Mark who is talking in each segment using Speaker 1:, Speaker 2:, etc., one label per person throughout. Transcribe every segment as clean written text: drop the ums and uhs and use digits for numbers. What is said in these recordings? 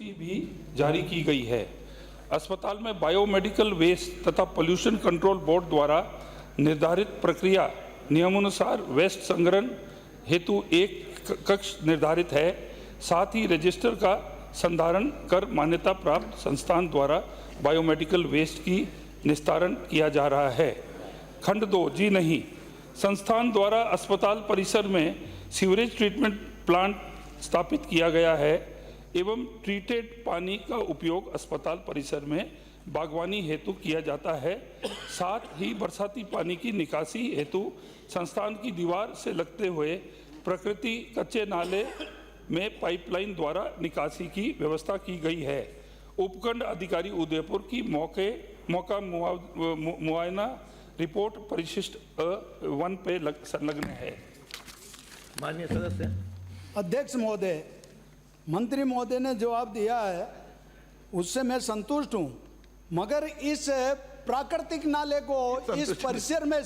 Speaker 1: NOC भी जारी की गई है। अस्पताल में बायोमेडिकल वेस्ट तथा पोल्यूशन कंट्रोल बोर्ड द्वारा निर्धारित प्रक्रिया नियमानुसार वेस्ट संग्रहण हेतु एक कक्ष निर्धारित है। साथ ही रजिस्टर का संधारण कर मान्यता प्राप्त संस्थान द्वारा बायोमेडिकल वेस्ट की निस्तारण किया जा रहा है। खंड 2 जी नहीं, संस्थान द्वारा अस्पताल परिसर में सीवरेज ट्रीटमेंट प्लांट स्थापित किया गया है एवं ट्रीटेड पानी का उपयोग अस्पताल परिसर में बागवानी हेतु किया जाता है। साथ ही बरसाती पानी की निकासी हेतु संस्थान की दीवार से लगते हुए प्रकृति कच्चे नाले में पाइपलाइन द्वारा निकासी की व्यवस्था की गई है। उपखंड अधिकारी उदयपुर की मौका मुआयना रिपोर्ट परिशिष्ट 1 पे संलग्न है।
Speaker 2: माननीय सदस्य।
Speaker 3: अध्यक्ष महोदय, मंत्री महोदय ने जवाब दिया है उससे मैं संतुष्ट हूँ, मगर इस प्राकृतिक नाले को इस परिसर में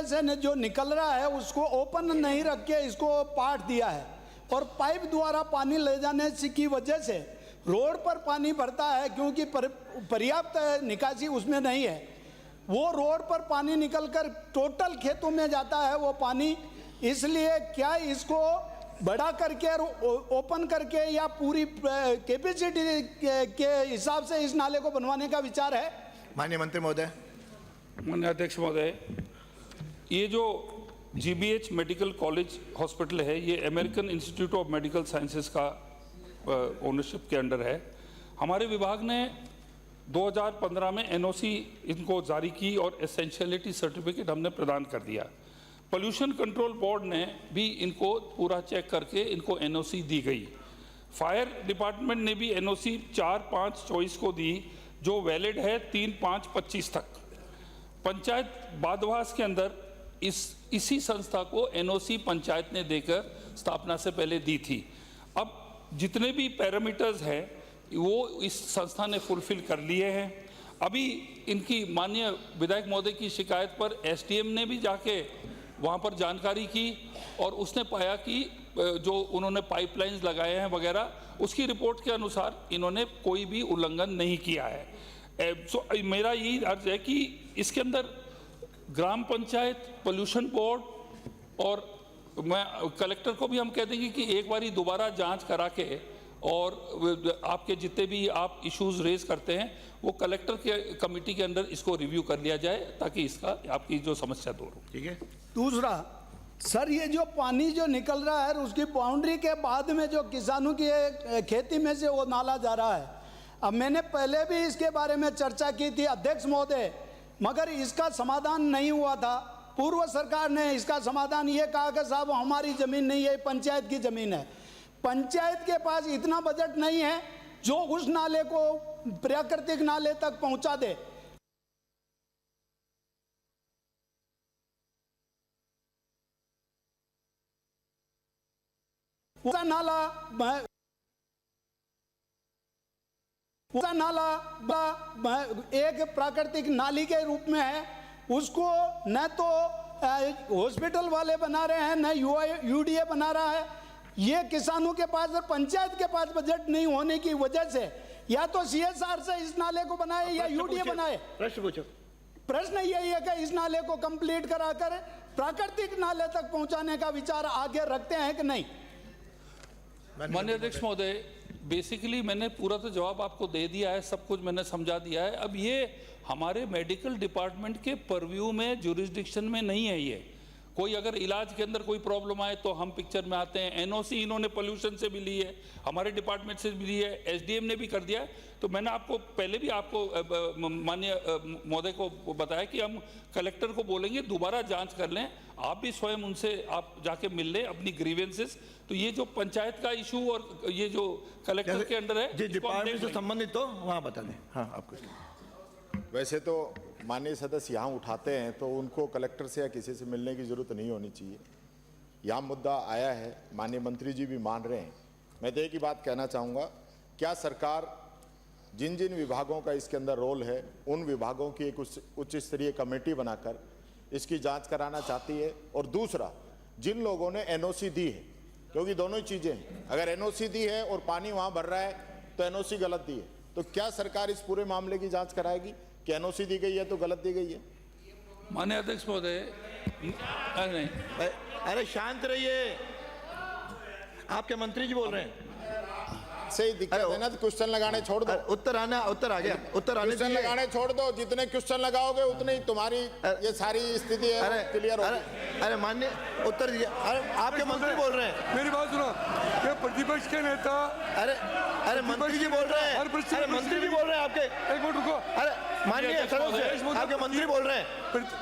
Speaker 3: से जो निकल रहा है उसको ओपन नहीं रख के इसको पाट दिया है और पाइप द्वारा पानी ले जाने की वजह से रोड पर पानी भरता है, क्योंकि पर्याप्त निकासी उसमें नहीं है। वो रोड पर पानी निकलकर टोटल खेतों में जाता है वो पानी। इसलिए क्या इसको बड़ा करके ओपन करके या पूरी कैपेसिटी के हिसाब से इस नाले को बनवाने का विचार है?
Speaker 2: माननीय मंत्री महोदय।
Speaker 1: माननीय अध्यक्ष महोदय, ये जो जीबीएच मेडिकल कॉलेज हॉस्पिटल है ये American institute of medical sciences का ओनरशिप के अंडर है। हमारे विभाग ने 2015 में एनओसी इनको जारी की और एसेंशियलिटी सर्टिफिकेट हमने प्रदान कर दिया। पोल्यूशन कंट्रोल बोर्ड ने भी इनको पूरा चेक करके इनको एनओसी दी गई। फायर डिपार्टमेंट ने भी एनओसी 4/5/24 को दी जो वैलिड है 3/5/25 तक। पंचायत बादवास के अंदर इसी संस्था को एनओसी पंचायत ने देकर स्थापना से पहले दी थी। अब जितने भी पैरामीटर्स हैं वो इस संस्था ने फुलफिल कर लिए हैं। अभी इनकी माननीय विधायक महोदय की शिकायत पर एसडीएम ने भी जाके वहाँ पर जानकारी की और उसने पाया कि जो उन्होंने पाइपलाइंस लगाए हैं वगैरह उसकी रिपोर्ट के अनुसार इन्होंने कोई भी उल्लंघन नहीं किया है। सो मेरा यही अर्ज है कि इसके अंदर ग्राम पंचायत, पोल्यूशन बोर्ड और मैं कलेक्टर को भी हम कह देंगे कि एक बारी दोबारा जांच करा के और आपके जितने भी आप इश्यूज रेज करते हैं वो कलेक्टर के कमेटी के अंदर इसको रिव्यू कर लिया जाए ताकि इसका आपकी जो समस्या दूर हो।
Speaker 2: ठीक है।
Speaker 3: दूसरा सर, ये जो पानी जो निकल रहा है उसकी बाउंड्री के बाद में जो किसानों की खेती में से वो नाला जा रहा है। अब मैंने पहले भी इसके बारे में चर्चा की थी अध्यक्ष महोदय, मगर इसका समाधान नहीं हुआ था। पूर्व सरकार ने इसका समाधान ये कहा कि साहब हमारी जमीन नहीं है, पंचायत की जमीन है। पंचायत के पास इतना बजट नहीं है जो उस नाले को प्राकृतिक नाले तक पहुंचा दे। पूरा नाला एक प्राकृतिक नाली के रूप में है, उसको न तो हॉस्पिटल वाले बना रहे हैं न यूडीए बना रहा है। ये किसानों के पास और पंचायत के पास बजट नहीं होने की वजह से या तो सीएसआर से इस नाले को बनाए या यूडीए बनाए।
Speaker 2: प्रश्न पूछो।
Speaker 3: प्रश्न यही है कि इस नाले को कंप्लीट कराकर प्राकृतिक नाले तक पहुंचाने का विचार आगे रखते हैं कि नहीं?
Speaker 1: माननीय अध्यक्ष महोदय, बेसिकली मैंने पूरा तो जवाब आपको दे दिया है, सब कुछ मैंने समझा दिया है। अब ये हमारे मेडिकल डिपार्टमेंट के परव्यू में, जुरिस्डिक्शन में नहीं है। ये कोई अगर इलाज के अंदर कोई प्रॉब्लम आए तो हम पिक्चर में आते हैं। एनओसी इन्होंने पोल्यूशन से भी ली है, हमारे डिपार्टमेंट से भी ली है, एसडीएम ने भी कर दिया है। तो मैंने आपको पहले भी आपको माननीय महोदय को बताया कि हम कलेक्टर को बोलेंगे दोबारा जांच कर लें। आप भी स्वयं उनसे आप जाके मिल लें अपनी ग्रीवेंसेस। तो ये जो पंचायत का इशू और ये जो कलेक्टर के अंडर है,
Speaker 2: डिपार्टमेंट से संबंधित तो वहाँ बता दें। हाँ, आपको
Speaker 4: वैसे तो माननीय सदस्य यहाँ उठाते हैं तो उनको कलेक्टर से या किसी से मिलने की जरूरत नहीं होनी चाहिए। यहाँ मुद्दा आया है, माननीय मंत्री जी भी मान रहे हैं। मैं तो एक ही बात कहना चाहूँगा, क्या सरकार जिन जिन विभागों का इसके अंदर रोल है उन विभागों की एक उच्च स्तरीय कमेटी बनाकर इसकी जांच कराना चाहती है? और दूसरा, जिन लोगों ने एनओसी दी है क्योंकि दोनों ही चीजें हैं। अगर एनओसी दी है और पानी वहां भर रहा है तो एनओसी गलत दी है, तो क्या सरकार इस पूरे मामले की जांच कराएगी कि एनओसी दी गई है तो गलत दी गई है?
Speaker 1: माननीय अध्यक्ष महोदय, नहीं,
Speaker 2: अरे शांत रहिए, आपके मंत्री जी बोल रहे हैं।
Speaker 4: से ही दिक्कत है ना, तो क्वेश्चन लगाने छोड़ दो।
Speaker 2: उत्तर आ गया, उत्तर आने
Speaker 4: क्वेश्चन
Speaker 2: दीजिए।
Speaker 4: लगाने छोड़ दो, जितने क्वेश्चन लगाओगे उतनी ही तुम्हारी ये सारी स्थिति है
Speaker 2: अरे
Speaker 4: क्लियर
Speaker 2: अरे
Speaker 4: होगी।
Speaker 2: अरे माननीय उत्तर दीजिए। अरे आपके मंत्री बोल रहे हैं।
Speaker 5: मेरी बात सुनो, ये प्रतिपक्ष के नेता
Speaker 2: अरे अरे मंत्री जी बोल रहे हैं।
Speaker 5: हर प्रश्न
Speaker 2: अरे
Speaker 5: में
Speaker 2: मंत्री जी बोल रहे हैं आपके।
Speaker 5: एक मिनट रुको।
Speaker 2: अरे माननीय सदस्य, आपके मंत्री बोल रहे हैं।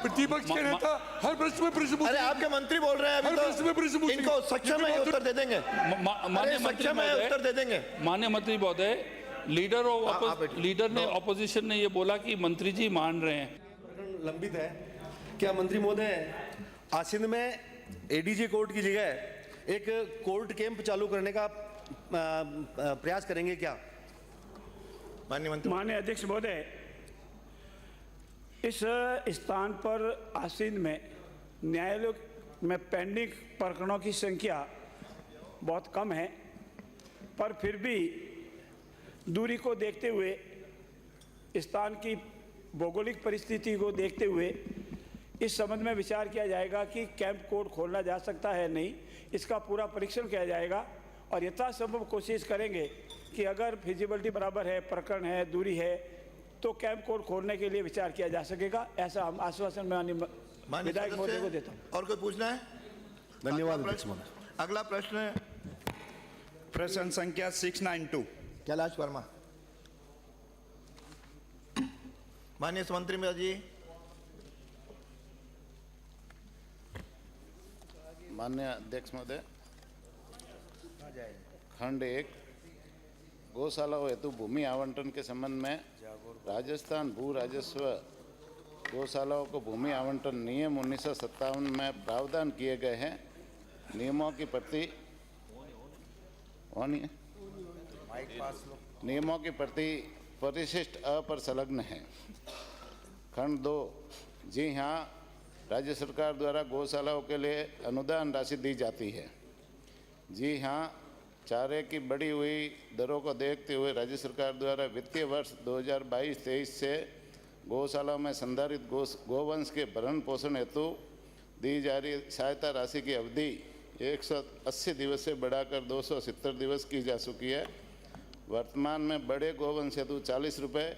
Speaker 5: प्रतिपक्ष के नेता हर प्रश्न में प्रश्न
Speaker 2: अरे
Speaker 5: पूछते हैं।
Speaker 2: आपके मंत्री बोल रहे हैं
Speaker 5: हर प्रश्न में प्रश्न
Speaker 2: अभी तो।
Speaker 5: पूछेंगे।
Speaker 2: इनको सक्षम है उत्तर दे देंगे।
Speaker 1: माननीय मंत्री
Speaker 2: सक्षम है उत्तर दे देंगे।
Speaker 1: माननीय मंत्री महोदय, लीडर ने ऑपोजिशन ने ये बोला कि मंत्री जी मान रहे हैं।
Speaker 6: लंबित है। क्या मंत्री महोदय आसिंद में एडीजे कोर्ट की जगह एक कोर्ट कैंप चालू करने का प्रयास करेंगे क्या?
Speaker 2: माननीय मंत्री।
Speaker 3: माननीय अध्यक्ष महोदय, इस स्थान पर आसीन में न्यायालय में पेंडिंग प्रकरणों की संख्या बहुत कम है, पर फिर भी दूरी को देखते हुए, स्थान की भौगोलिक परिस्थिति को देखते हुए इस संबंध में विचार किया जाएगा कि कैंप कोर्ट खोलना जा सकता है नहीं, इसका पूरा परीक्षण किया जाएगा और यथासंभव कोशिश करेंगे कि अगर फिजिबिलिटी बराबर है, प्रकरण है, दूरी है, तो कैंप कोर्ट खोलने के लिए विचार किया जा सकेगा। ऐसा हम आश्वासन में विधायक महोदय को देता हूँ।
Speaker 2: और कोई पूछना है?
Speaker 6: धन्यवाद अध्यक्ष महोदय।
Speaker 2: अगला प्रश्न है
Speaker 7: प्रश्न संख्या 692।
Speaker 2: कैलाश वर्मा। माननीय मंत्री जी।
Speaker 8: माननीय अध्यक्ष महोदय, खंड 1 गौशालाओं हेतु भूमि आवंटन के संबंध में राजस्थान भू राजस्व गौशालाओं को भूमि आवंटन नियम 1957 में प्रावधान किए गए हैं। नियमों की प्रति परिशिष्ट अ पर संलग्न है। खंड 2, जी हाँ, राज्य सरकार द्वारा गौशालाओं के लिए अनुदान राशि दी जाती है। जी हाँ, चारे की बढ़ी हुई दरों को देखते हुए राज्य सरकार द्वारा वित्तीय वर्ष 2022-23 से गौशालाओं में संधारित गोवंश के भरण पोषण हेतु दी जा रही सहायता राशि की अवधि 180 दिवस से बढ़ाकर 270 दिवस की जा चुकी है। वर्तमान में बड़े गोवंश हेतु 40 रुपये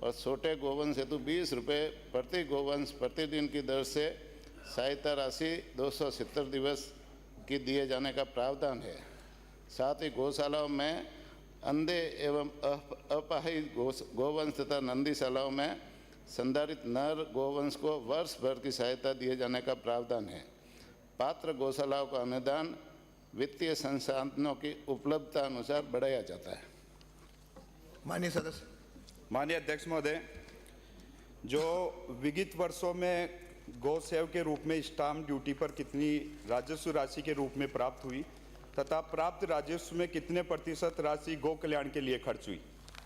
Speaker 8: और छोटे गोवंश हेतु 20 रुपये प्रति गोवंश प्रतिदिन की दर से सहायता राशि 270 दिवस की दिए जाने का प्रावधान है। साथ ही गौशालाओं में अंधे एवं अपाहिज गोवंश तथा नंदीशालाओं में संधारित नर गोवंश को वर्ष भर की सहायता दिए जाने का प्रावधान है। पात्र गौशालाओं का अनुदान वित्तीय संसाधनों की उपलब्धता अनुसार बढ़ाया जाता है।
Speaker 2: माननीय सदस्य।
Speaker 7: माननीय अध्यक्ष महोदय, जो विगत वर्षों में गौ सेव के रूप में स्टाम्प ड्यूटी पर कितनी राजस्व राशि के रूप में प्राप्त हुई तथा प्राप्त राजस्व में कितने प्रतिशत राशि गौ कल्याण के लिए खर्च हुई,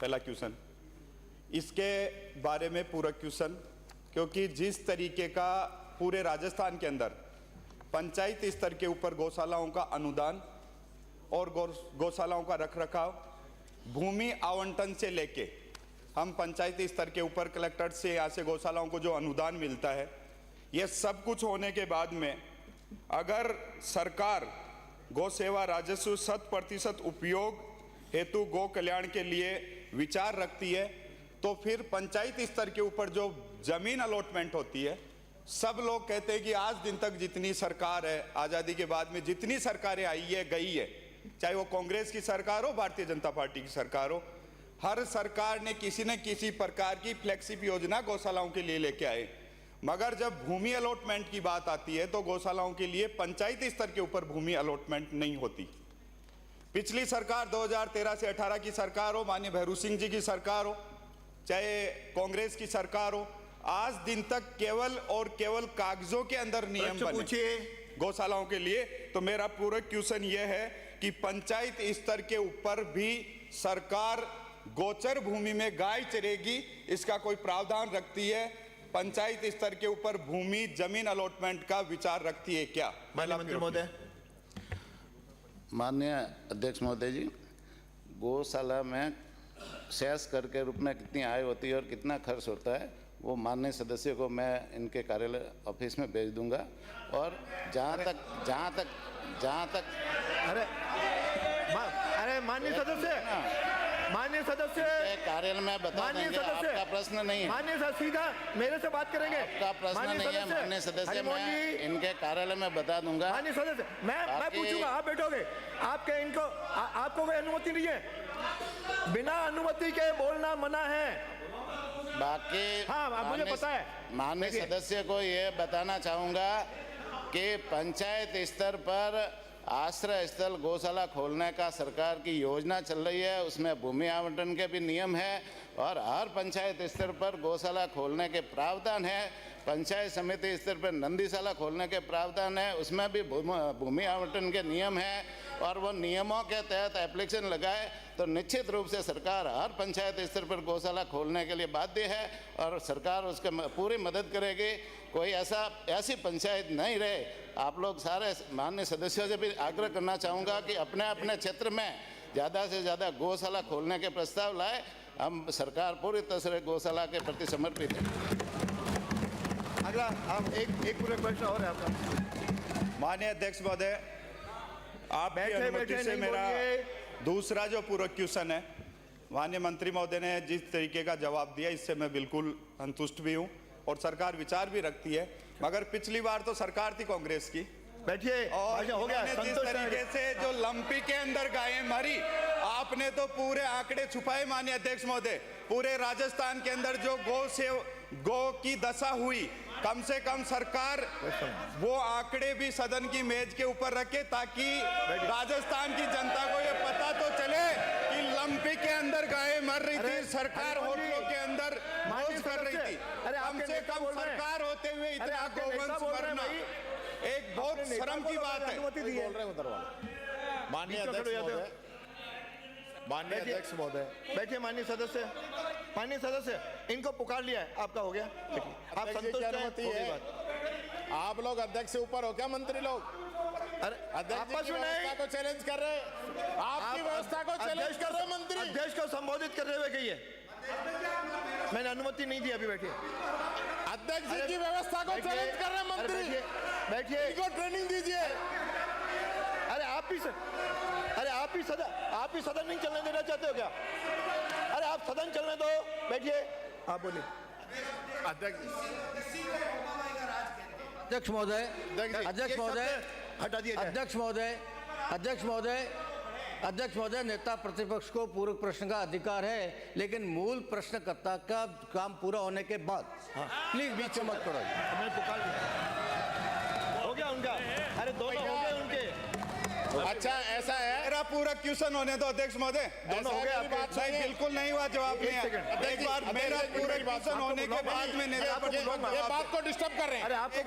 Speaker 7: पहला क्वेश्चन। इसके बारे में पूरक क्वेश्चन, क्योंकि जिस तरीके का पूरे राजस्थान के अंदर पंचायत स्तर के ऊपर गौशालाओं का अनुदान और गौशालाओं का रखरखाव, भूमि आवंटन से लेके हम पंचायत स्तर के ऊपर कलेक्टर से यहाँ से गौशालाओं को जो अनुदान मिलता है, ये सब कुछ होने के बाद में अगर सरकार गौ सेवा राजस्व 100% उपयोग हेतु गौ कल्याण के लिए विचार रखती है, तो फिर पंचायत स्तर के ऊपर जो जमीन अलॉटमेंट होती है, सब लोग कहते हैं कि आज दिन तक जितनी सरकार है, आज़ादी के बाद में जितनी सरकारें आई है गई है, चाहे वो कांग्रेस की सरकार हो, भारतीय जनता पार्टी की सरकार हो, हर सरकार ने किसी न किसी प्रकार की फ्लैगशिप योजना गौशालाओं के लिए लेके आए। मगर जब भूमि अलॉटमेंट की बात आती है तो गौशालाओं के लिए पंचायत स्तर के ऊपर भूमि अलॉटमेंट नहीं होती। पिछली सरकार 2013 से 18 की सरकार हो, माननीय भैरू सिंह जी की सरकार हो, चाहे कांग्रेस की सरकार हो, आज दिन तक केवल और केवल कागजों के अंदर नियम बने गौशालाओं के लिए। तो मेरा पूरा क्वेश्चन यह है कि पंचायत स्तर के ऊपर भी सरकार गोचर भूमि में गाय चरेगी, इसका कोई प्रावधान रखती है? पंचायत स्तर के ऊपर भूमि जमीन अलॉटमेंट का विचार रखती है क्या?
Speaker 2: माननीय मंत्री महोदय।
Speaker 8: माननीय अध्यक्ष महोदय जी, गौशाला में सेस कर के रूप में कितनी आय होती है और कितना खर्च होता है वो माननीय सदस्य को मैं इनके कार्यालय ऑफिस में भेज दूंगा। और जहाँ तक
Speaker 2: अरे माननीय सदस्य
Speaker 8: कार्यालय में बता देंगे, आपका प्रश्न नहीं है,
Speaker 2: माननीय सर सीधा मेरे से बात करेंगे।
Speaker 8: आपका प्रश्न नहीं है माननीय सदस्य, मैं इनके कार्यालय में बता दूंगा।
Speaker 2: माननीय सदस्य मैं पूछूंगा, आप बैठोगे, आपके इनको आपको कोई अनुमति नहीं है, बिना अनुमति के बोलना मना है।
Speaker 8: बाकी
Speaker 2: हाँ मुझे पता है।
Speaker 8: माननीय सदस्य को ये बताना चाहूँगा कि पंचायत स्तर पर आश्रय स्थल गौशाला खोलने का सरकार की योजना चल रही है, उसमें भूमि आवंटन के भी नियम है और हर पंचायत स्तर पर गौशाला खोलने के प्रावधान है। पंचायत समिति स्तर पर नंदीशाला खोलने के प्रावधान है, उसमें भी भूमि आवंटन के नियम है और वो नियमों के तहत एप्लीकेशन लगाए तो निश्चित रूप से सरकार हर पंचायत स्तर पर गौशाला खोलने के लिए बाध्य है और सरकार उसके पूरी मदद करेगी। कोई ऐसी पंचायत नहीं रहे। आप लोग सारे माननीय सदस्यों से भी आग्रह करना चाहूँगा कि अपने अपने क्षेत्र में ज़्यादा से ज़्यादा गौशाला खोलने के प्रस्ताव लाए। हम सरकार पूरी तरह से गौशाला के प्रति समर्पित है।
Speaker 2: अगला आप एक पूरा क्वेश्चन और है आपका।
Speaker 7: माननीय अध्यक्ष महोदय, आपकी अनुमति से मेरा दूसरा जो पूरक क्वेश्चन है, माननीय मंत्री महोदय ने जिस तरीके का जवाब दिया इससे मैं बिल्कुल संतुष्ट भी हूँ और सरकार विचार भी रखती है। मगर पिछली बार तो सरकार थी कांग्रेस की,
Speaker 2: बैठिए
Speaker 7: और
Speaker 2: हो गया।
Speaker 7: जिस तरीके से जो लंपी के अंदर गायें मरी, आपने तो पूरे आंकड़े छुपाए। माननीय अध्यक्ष महोदय, पूरे राजस्थान के अंदर जो गौ की दशा हुई, कम से कम सरकार वो आंकड़े भी सदन की मेज के ऊपर रखे ताकि राजस्थान की जनता को ये पता तो चले कि लंपी के अंदर गायें मर रही थी, सरकार होटलों के अंदर मौज कर रही थी। कम से कम सरकार होते हुए इतना गोवंश मरना एक बहुत शर्म की बात है।
Speaker 4: माननीय अध्यक्ष महोदय,
Speaker 2: बैठिए। माननीय सदस्य इनको पुकार लिया है, आपका हो गया। आप संतुष्ट हैं?
Speaker 4: आप लोग अध्यक्ष से ऊपर हो क्या? मंत्री लोग
Speaker 2: अरे
Speaker 4: अध्यक्ष की व्यवस्था को चैलेंज कर रहे हैं, आपकी व्यवस्था को चैलेंज कर रहे हैं। मंत्री
Speaker 2: अध्यक्ष को संबोधित करते हुए कहिए, मैंने अनुमति नहीं दी। अभी बैठिए।
Speaker 4: अध्यक्ष जी की व्यवस्था को चैलेंज कर रहे हैं मंत्री।
Speaker 2: बैठिए,
Speaker 4: इनको ट्रेनिंग दीजिए।
Speaker 2: अरे आप ही सदन नहीं चलने देना चाहते हो क्या? अरे आप सदन चलने दो, बैठिए। आप बोलिए।
Speaker 9: अध्यक्ष महोदय,
Speaker 2: हटा दिए।
Speaker 9: अध्यक्ष महोदय, नेता प्रतिपक्ष को पूरक प्रश्न का अधिकार है, लेकिन मूल प्रश्नकर्ता का काम पूरा होने के बाद प्लीज बीच में मत पड़ो।
Speaker 2: मैं पुकार दिया। हो गया उनका। अरे दोनों हो गए उनके।
Speaker 7: अच्छा ऐसा है, मेरा पूरा क्वेश्चन होने दो अध्यक्ष महोदय।
Speaker 2: दोनों हो गए। आपकी
Speaker 7: बात नहीं, बिल्कुल नहीं हुआ, जवाब नहीं है। एक बार मेरा पूरा क्वेश्चन होने के बाद में
Speaker 4: ये बात को डिस्टर्ब कर रहे हैं।
Speaker 2: अरे आपको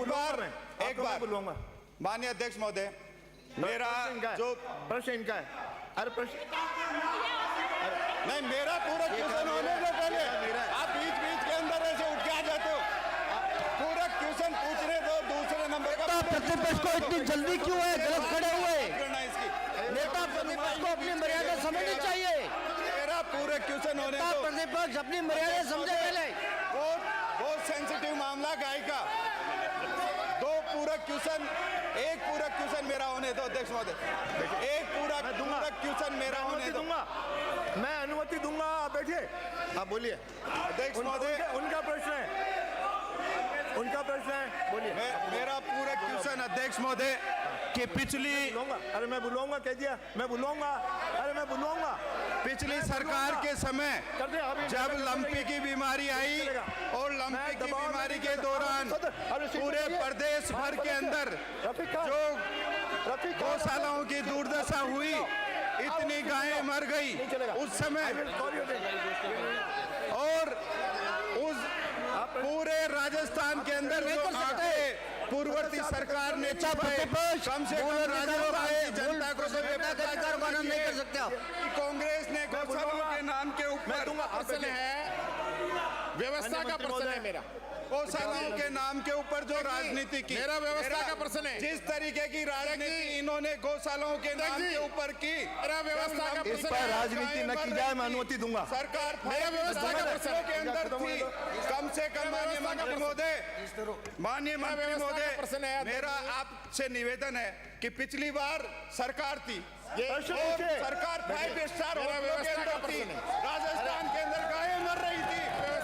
Speaker 7: एक बार
Speaker 2: बुलवाऊंगा।
Speaker 7: माननीय अध्यक्ष महोदय, मेरा जो
Speaker 2: प्रश्न इनका है। अरे प्रश्न
Speaker 7: नहीं, मेरा पूरा क्वेश्चन होने दो पहले। आप बीच के अंदर ऐसे उठ के आ जाते हो। पूरा क्वेश्चन पूछने दो। दूसरे नंबर का
Speaker 9: प्रतिपक्ष को इतनी जल्दी क्यों है? गलत खड़े हुए नेता प्रतिपक्ष को अपनी मर्यादा समझनी चाहिए।
Speaker 7: मेरा पूरा क्वेश्चन होने दो।
Speaker 9: प्रतिपक्ष अपनी मर्यादा समझे पहले।
Speaker 7: बहुत सेंसिटिव मामला गाय का। दो पूरा क्वेश्चन, एक पूरा क्वेश्चन मेरा होने दो अध्यक्ष महोदय। एक पूरा क्वेश्चन मेरा होने दो।
Speaker 2: मैं अनुमति दूंगा। आप बैठिए, आप बोलिए।
Speaker 7: अध्यक्ष महोदय,
Speaker 2: उनका प्रश्न है, बोलिए।
Speaker 7: मेरा पूरा क्वेश्चन अध्यक्ष महोदय कि पिछली
Speaker 2: अरे मैं बुलवाऊंगा, कह दिया मैं बुलवाऊंगा। अरे मैं बुलवाऊंगा।
Speaker 7: पिछली सरकार के समय जब लंपी की बीमारी आई और लंपी की बीमारी के दौरान पूरे प्रदेश भर के अंदर जो गौशालाओं की दुर्दशा हुई, इतनी गायें मर गई उस समय, और उस पूरे राजस्थान के अंदर जो आंकड़े पूर्ववर्ती सरकार ने छापे, कम से कम राजस्थान की जनता को
Speaker 9: नहीं कर सकते आप।
Speaker 7: कांग्रेस ने गौशालाओं के नाम के ऊपर
Speaker 4: व्यवस्था का प्रश्न है मेरा।
Speaker 7: गौशालाओं के नाम के ऊपर जो राजनीति की,
Speaker 8: मेरा व्यवस्था का प्रश्न है।
Speaker 7: जिस तरीके की राजनीति इन्होंने गौशालाओं के नाम के ऊपर की,
Speaker 8: मेरा व्यवस्था का
Speaker 2: इस पर राजनीति न की जाए, मैं अनुमति दूंगा।
Speaker 7: सरकार
Speaker 8: मेरा व्यवस्था का प्रश्न
Speaker 7: के अंदर थी। कम से कम माननीय मंत्री महोदय, मेरा आपसे निवेदन है कि पिछली बार सरकार थी, और सरकार 5 स्टार होटलों के अंदर थी, राजस्थान के अंदर गायें मर रही थी।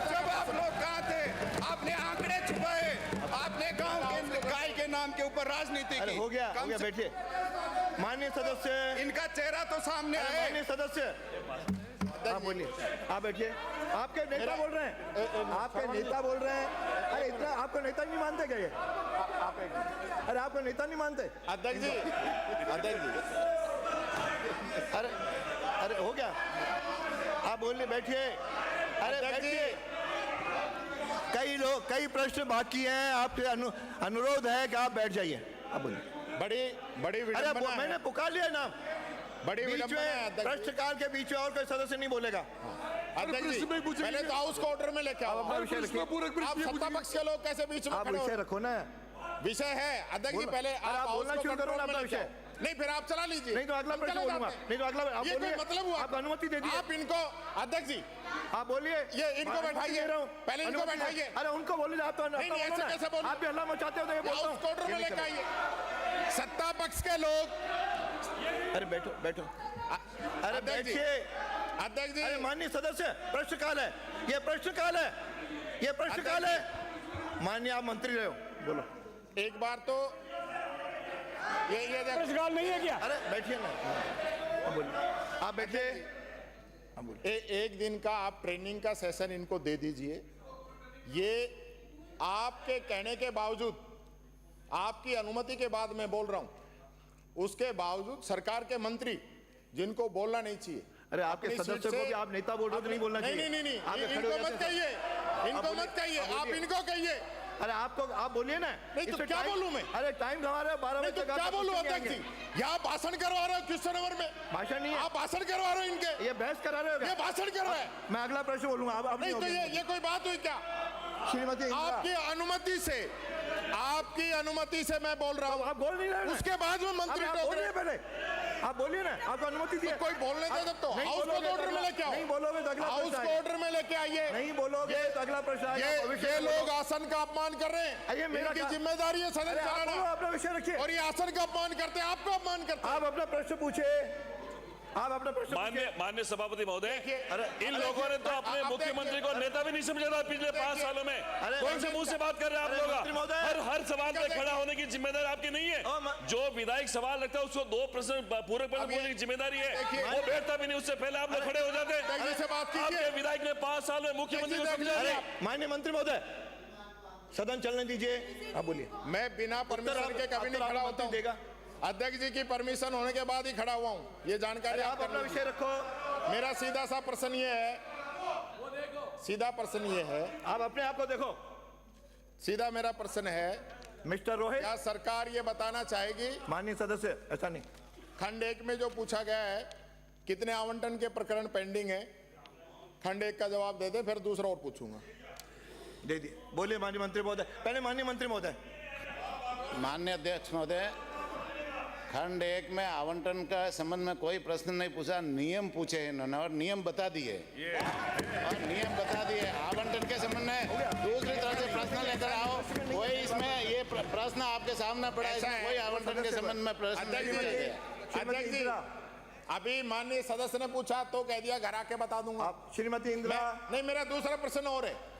Speaker 7: जब आप लोग कहाँ थे, आपने आंकड़े छुपाए, आपने गांव के गाय के नाम के ऊपर राजनीति की।
Speaker 2: हो गया बैठिए। माननीय सदस्य,
Speaker 7: इनका चेहरा तो सामने है।
Speaker 2: माननीय सदस्य, आप बोलिए, आप बैठिए। आपके नेता बोल रहे हैं, आपके नेता बोल रहे हैं। अरे इतना आपको नेता नहीं मानते क्या ये? अरे आपको नेता नहीं मानते?
Speaker 4: अध्यक्ष जी, अध्यक्ष जी,
Speaker 2: अरे अरे हो गया, आप बोलिए, बैठिए। अरे बैठिए। कई प्रश्न बाकी हैं, आपसे अनुरोध है कि आप बैठ जाइए। आप बोलिए।
Speaker 4: बड़ी
Speaker 2: अरे
Speaker 4: विडंबना है।
Speaker 2: मैंने पुकार लिया नाम,
Speaker 4: बड़ी
Speaker 2: बीच
Speaker 4: विडंबना है
Speaker 2: में
Speaker 4: अध्यक्ष जी।
Speaker 2: प्रश्नकाल के बीच में और कोई सदस्य नहीं बोलेगा।
Speaker 4: अध्यक्ष जी, पहले तो हाउस को ऑर्डर में लेके आओ।
Speaker 2: अपना विषय रखिए।
Speaker 4: आप सत्ता पक्ष के लोग कैसे बीच में
Speaker 2: आप
Speaker 4: खड़े हो?
Speaker 2: विषय रखो ना।
Speaker 4: विषय है अध्यक्ष जी, पहले
Speaker 2: अरे आप
Speaker 4: आप
Speaker 2: बोलना
Speaker 4: हाउस को
Speaker 2: शुरू करो ना
Speaker 4: कंट्रोल में
Speaker 2: अपना
Speaker 4: लेके
Speaker 2: विषय।
Speaker 4: आओ। नहीं, फिर आप चला लीजिए।
Speaker 2: नहीं तो अगला
Speaker 4: हम
Speaker 2: प्रश्न
Speaker 4: चले
Speaker 2: बोलूंगा।
Speaker 4: जाते हैं।
Speaker 2: नहीं तो अगला आप
Speaker 4: ये कोई
Speaker 2: बोलिए।
Speaker 4: मतलब हुआ?
Speaker 2: आप अनुमति दे दीजिए।
Speaker 4: आप इनको, अध्यक्ष जी,
Speaker 2: आप बोलिए।
Speaker 4: ये इनको
Speaker 2: मैं अनुमति
Speaker 4: बैठाइए।
Speaker 2: दे रहा हूं।
Speaker 4: पहले इनको
Speaker 2: अनुमति दे-
Speaker 4: बैठाइए।
Speaker 2: अरे उनको बोलिए। आप तो
Speaker 4: नहीं, ऐसे कैसे बोलूं?
Speaker 2: आप भी हल्ला मचाते हो तो ये बोलता
Speaker 4: हाउस को ऑर्डर में
Speaker 2: हूं।
Speaker 4: लेके आइए। सत्ता पक्ष के लोग।
Speaker 2: अरे बैठो बैठो। अरे
Speaker 4: अध्यक्ष जी,
Speaker 2: बैठिए।
Speaker 4: अध्यक्ष जी,
Speaker 2: अरे माननीय सदस्य, प्रश्नकाल है, ये प्रश्नकाल है, ये प्रश्नकाल है। माननीय आप मंत्री रहे हो, बोलो।
Speaker 4: एक बार तो ये
Speaker 3: प्रश्नकाल नहीं है क्या?
Speaker 2: अरे बैठिए ना, आप बोलिए। आप बैठिए।
Speaker 4: एक दिन का आप ट्रेनिंग का सेशन इनको दे दीजिए। ये आपके कहने के बावजूद, आपकी अनुमति के बाद मैं बोल रहा हूं, उसके बावजूद सरकार के मंत्री जिनको बोलना नहीं चाहिए।
Speaker 2: अरे आपके
Speaker 4: अपनी
Speaker 2: सदस्य
Speaker 4: सीट
Speaker 2: को
Speaker 4: से-
Speaker 2: भी आप नेता बोल रहे हो तो नहीं बोलना चाहिए।
Speaker 4: नहीं,
Speaker 2: आप खड़े हो
Speaker 4: इनको
Speaker 2: जाते
Speaker 4: मत
Speaker 2: हैं।
Speaker 4: कहिए, इनको
Speaker 2: बोलिए,
Speaker 4: मत कहिए,
Speaker 2: आप
Speaker 4: आप
Speaker 2: बोलिए।
Speaker 4: इनको कहिए।
Speaker 2: अरे आपको आप बोलिए ना।
Speaker 4: नहीं तो
Speaker 2: इससे
Speaker 4: क्या
Speaker 2: टाइम-
Speaker 4: बोलूं मैं?
Speaker 2: अरे टाइम हमारे 12
Speaker 4: नहीं
Speaker 2: बजे
Speaker 4: तो
Speaker 2: तक।
Speaker 4: क्या
Speaker 2: आप
Speaker 4: बोलूं
Speaker 2: पूछते
Speaker 4: अध्यक्ष
Speaker 2: नहीं
Speaker 4: जी? यहाँ भाषण करवा रहे हो क्वेश्चन आवर में।
Speaker 2: भाषण नहीं है।
Speaker 4: आप भाषण करवा रहे हो इनके।
Speaker 2: ये बहस करा रहे हो क्या?
Speaker 4: ये भाषण कर रहा है।
Speaker 2: मैं अगला प्रश्न बोलूंगा। आप
Speaker 4: नहीं तो ये कोई बात हुई क्या?
Speaker 2: श्रीमती इंदिरा,
Speaker 4: आपकी अनुमति से मैं बोल रहा हूँ।
Speaker 2: आप बोल नहीं रहे ना।
Speaker 4: उसके बाद में मंत्री
Speaker 2: आप
Speaker 4: टोक
Speaker 2: बोलिए
Speaker 4: रहे।
Speaker 2: पहले। आप बोलिए ना, आपको अनुमति दी है।
Speaker 4: कोई बोलने दे तब तो
Speaker 2: नहीं
Speaker 4: हाउस को
Speaker 2: बोलोगे तो
Speaker 4: ऑर्डर में
Speaker 2: अगला-
Speaker 4: लेके आओ।
Speaker 2: नहीं बोलोगे तो अगला
Speaker 4: हाउस
Speaker 2: प्रश्न
Speaker 4: को
Speaker 2: आएगा।
Speaker 4: ऑर्डर में लेके आइए।
Speaker 2: नहीं बोलोगे तो अगला प्रश्न आएगा।
Speaker 4: ये लोग आसन का अपमान कर रहे हैं।
Speaker 2: ये मेरा
Speaker 4: इनकी
Speaker 2: का-
Speaker 4: जिम्मेदारी है सदन
Speaker 2: अरे आप बोलो,
Speaker 4: चलाना।
Speaker 2: अपना विषय रखिए।
Speaker 4: और ये आसन का अपमान करते हैं, आपको अपमान करते हैं।
Speaker 2: आप अपना प्रश्न पूछे। आप अपना प्रश्न पूछिए।
Speaker 10: माननीय सभापति महोदय,
Speaker 2: अरे
Speaker 10: इन लोगों ने तो अपने
Speaker 4: आप
Speaker 10: मुख्यमंत्री को नेता भी नहीं समझा था पिछले 5 सालों में।
Speaker 2: अरे
Speaker 10: कौन से मुंह से बात कर रहे हैं आप
Speaker 2: अरे मंत्री
Speaker 10: लोग?
Speaker 2: महोदय,
Speaker 10: हर सवाल पे खड़ा होने की जिम्मेदारी आपकी नहीं है। जो विधायक सवाल रखता है उसको 2 प्रश्न पूरे प्रश्न बोलने की जिम्मेदारी है। वो बैठता भी नहीं, उससे पहले आप लोग खड़े हो जाते हैं।
Speaker 4: से बात कीजिए।
Speaker 10: आपके विधायक ने 5 साल में मुख्यमंत्री को समझा
Speaker 2: अरे
Speaker 10: दिया।
Speaker 2: माननीय मंत्री महोदय, सदन चलने दीजिए। आप बोलिए।
Speaker 4: मैं बिना परमिशन के कभी नहीं खड़ा होता हूँ।
Speaker 2: देगा।
Speaker 4: अध्यक्ष जी की परमिशन होने के बाद ही खड़ा हुआ हूँ। ये जानकारी
Speaker 2: आप अपना विषय रखो।
Speaker 4: मेरा सीधा सा प्रश्न ये है, सीधा प्रश्न ये है,
Speaker 2: आप अपने आप को देखो।
Speaker 4: सीधा मेरा प्रश्न है,
Speaker 2: मिस्टर रोहित,
Speaker 4: क्या सरकार ये बताना चाहेगी,
Speaker 2: माननीय सदस्य, ऐसा नहीं।
Speaker 4: खंड 1 में जो पूछा गया है कितने आवंटन के प्रकरण पेंडिंग है, खंड 1 का जवाब दे दे, फिर दूसरा और पूछूंगा।
Speaker 2: दे दिए। बोलिए माननीय मंत्री महोदय। पहले माननीय मंत्री महोदय।
Speaker 8: माननीय अध्यक्ष महोदय, खंड 1 में आवंटन का संबंध में कोई प्रश्न नहीं पूछा, नियम पूछे इन्होंने और नियम बता दिए। और नियम बता दिए। आवंटन के संबंध में दूसरी तरह से प्रश्न लेकर आओ। कोई इसमें ये प्रश्न आपके सामने पड़ा है, इसमें कोई आवंटन के संबंध में प्रश्न नहीं किया गया।
Speaker 4: अध्यक्ष जी, अभी माननीय सदस्य ने पूछा तो कह दिया घर आके बता दूंगा।
Speaker 2: आप श्रीमती इंदिरा।
Speaker 4: नहीं, मेरा दूसरा प्रश्न और है।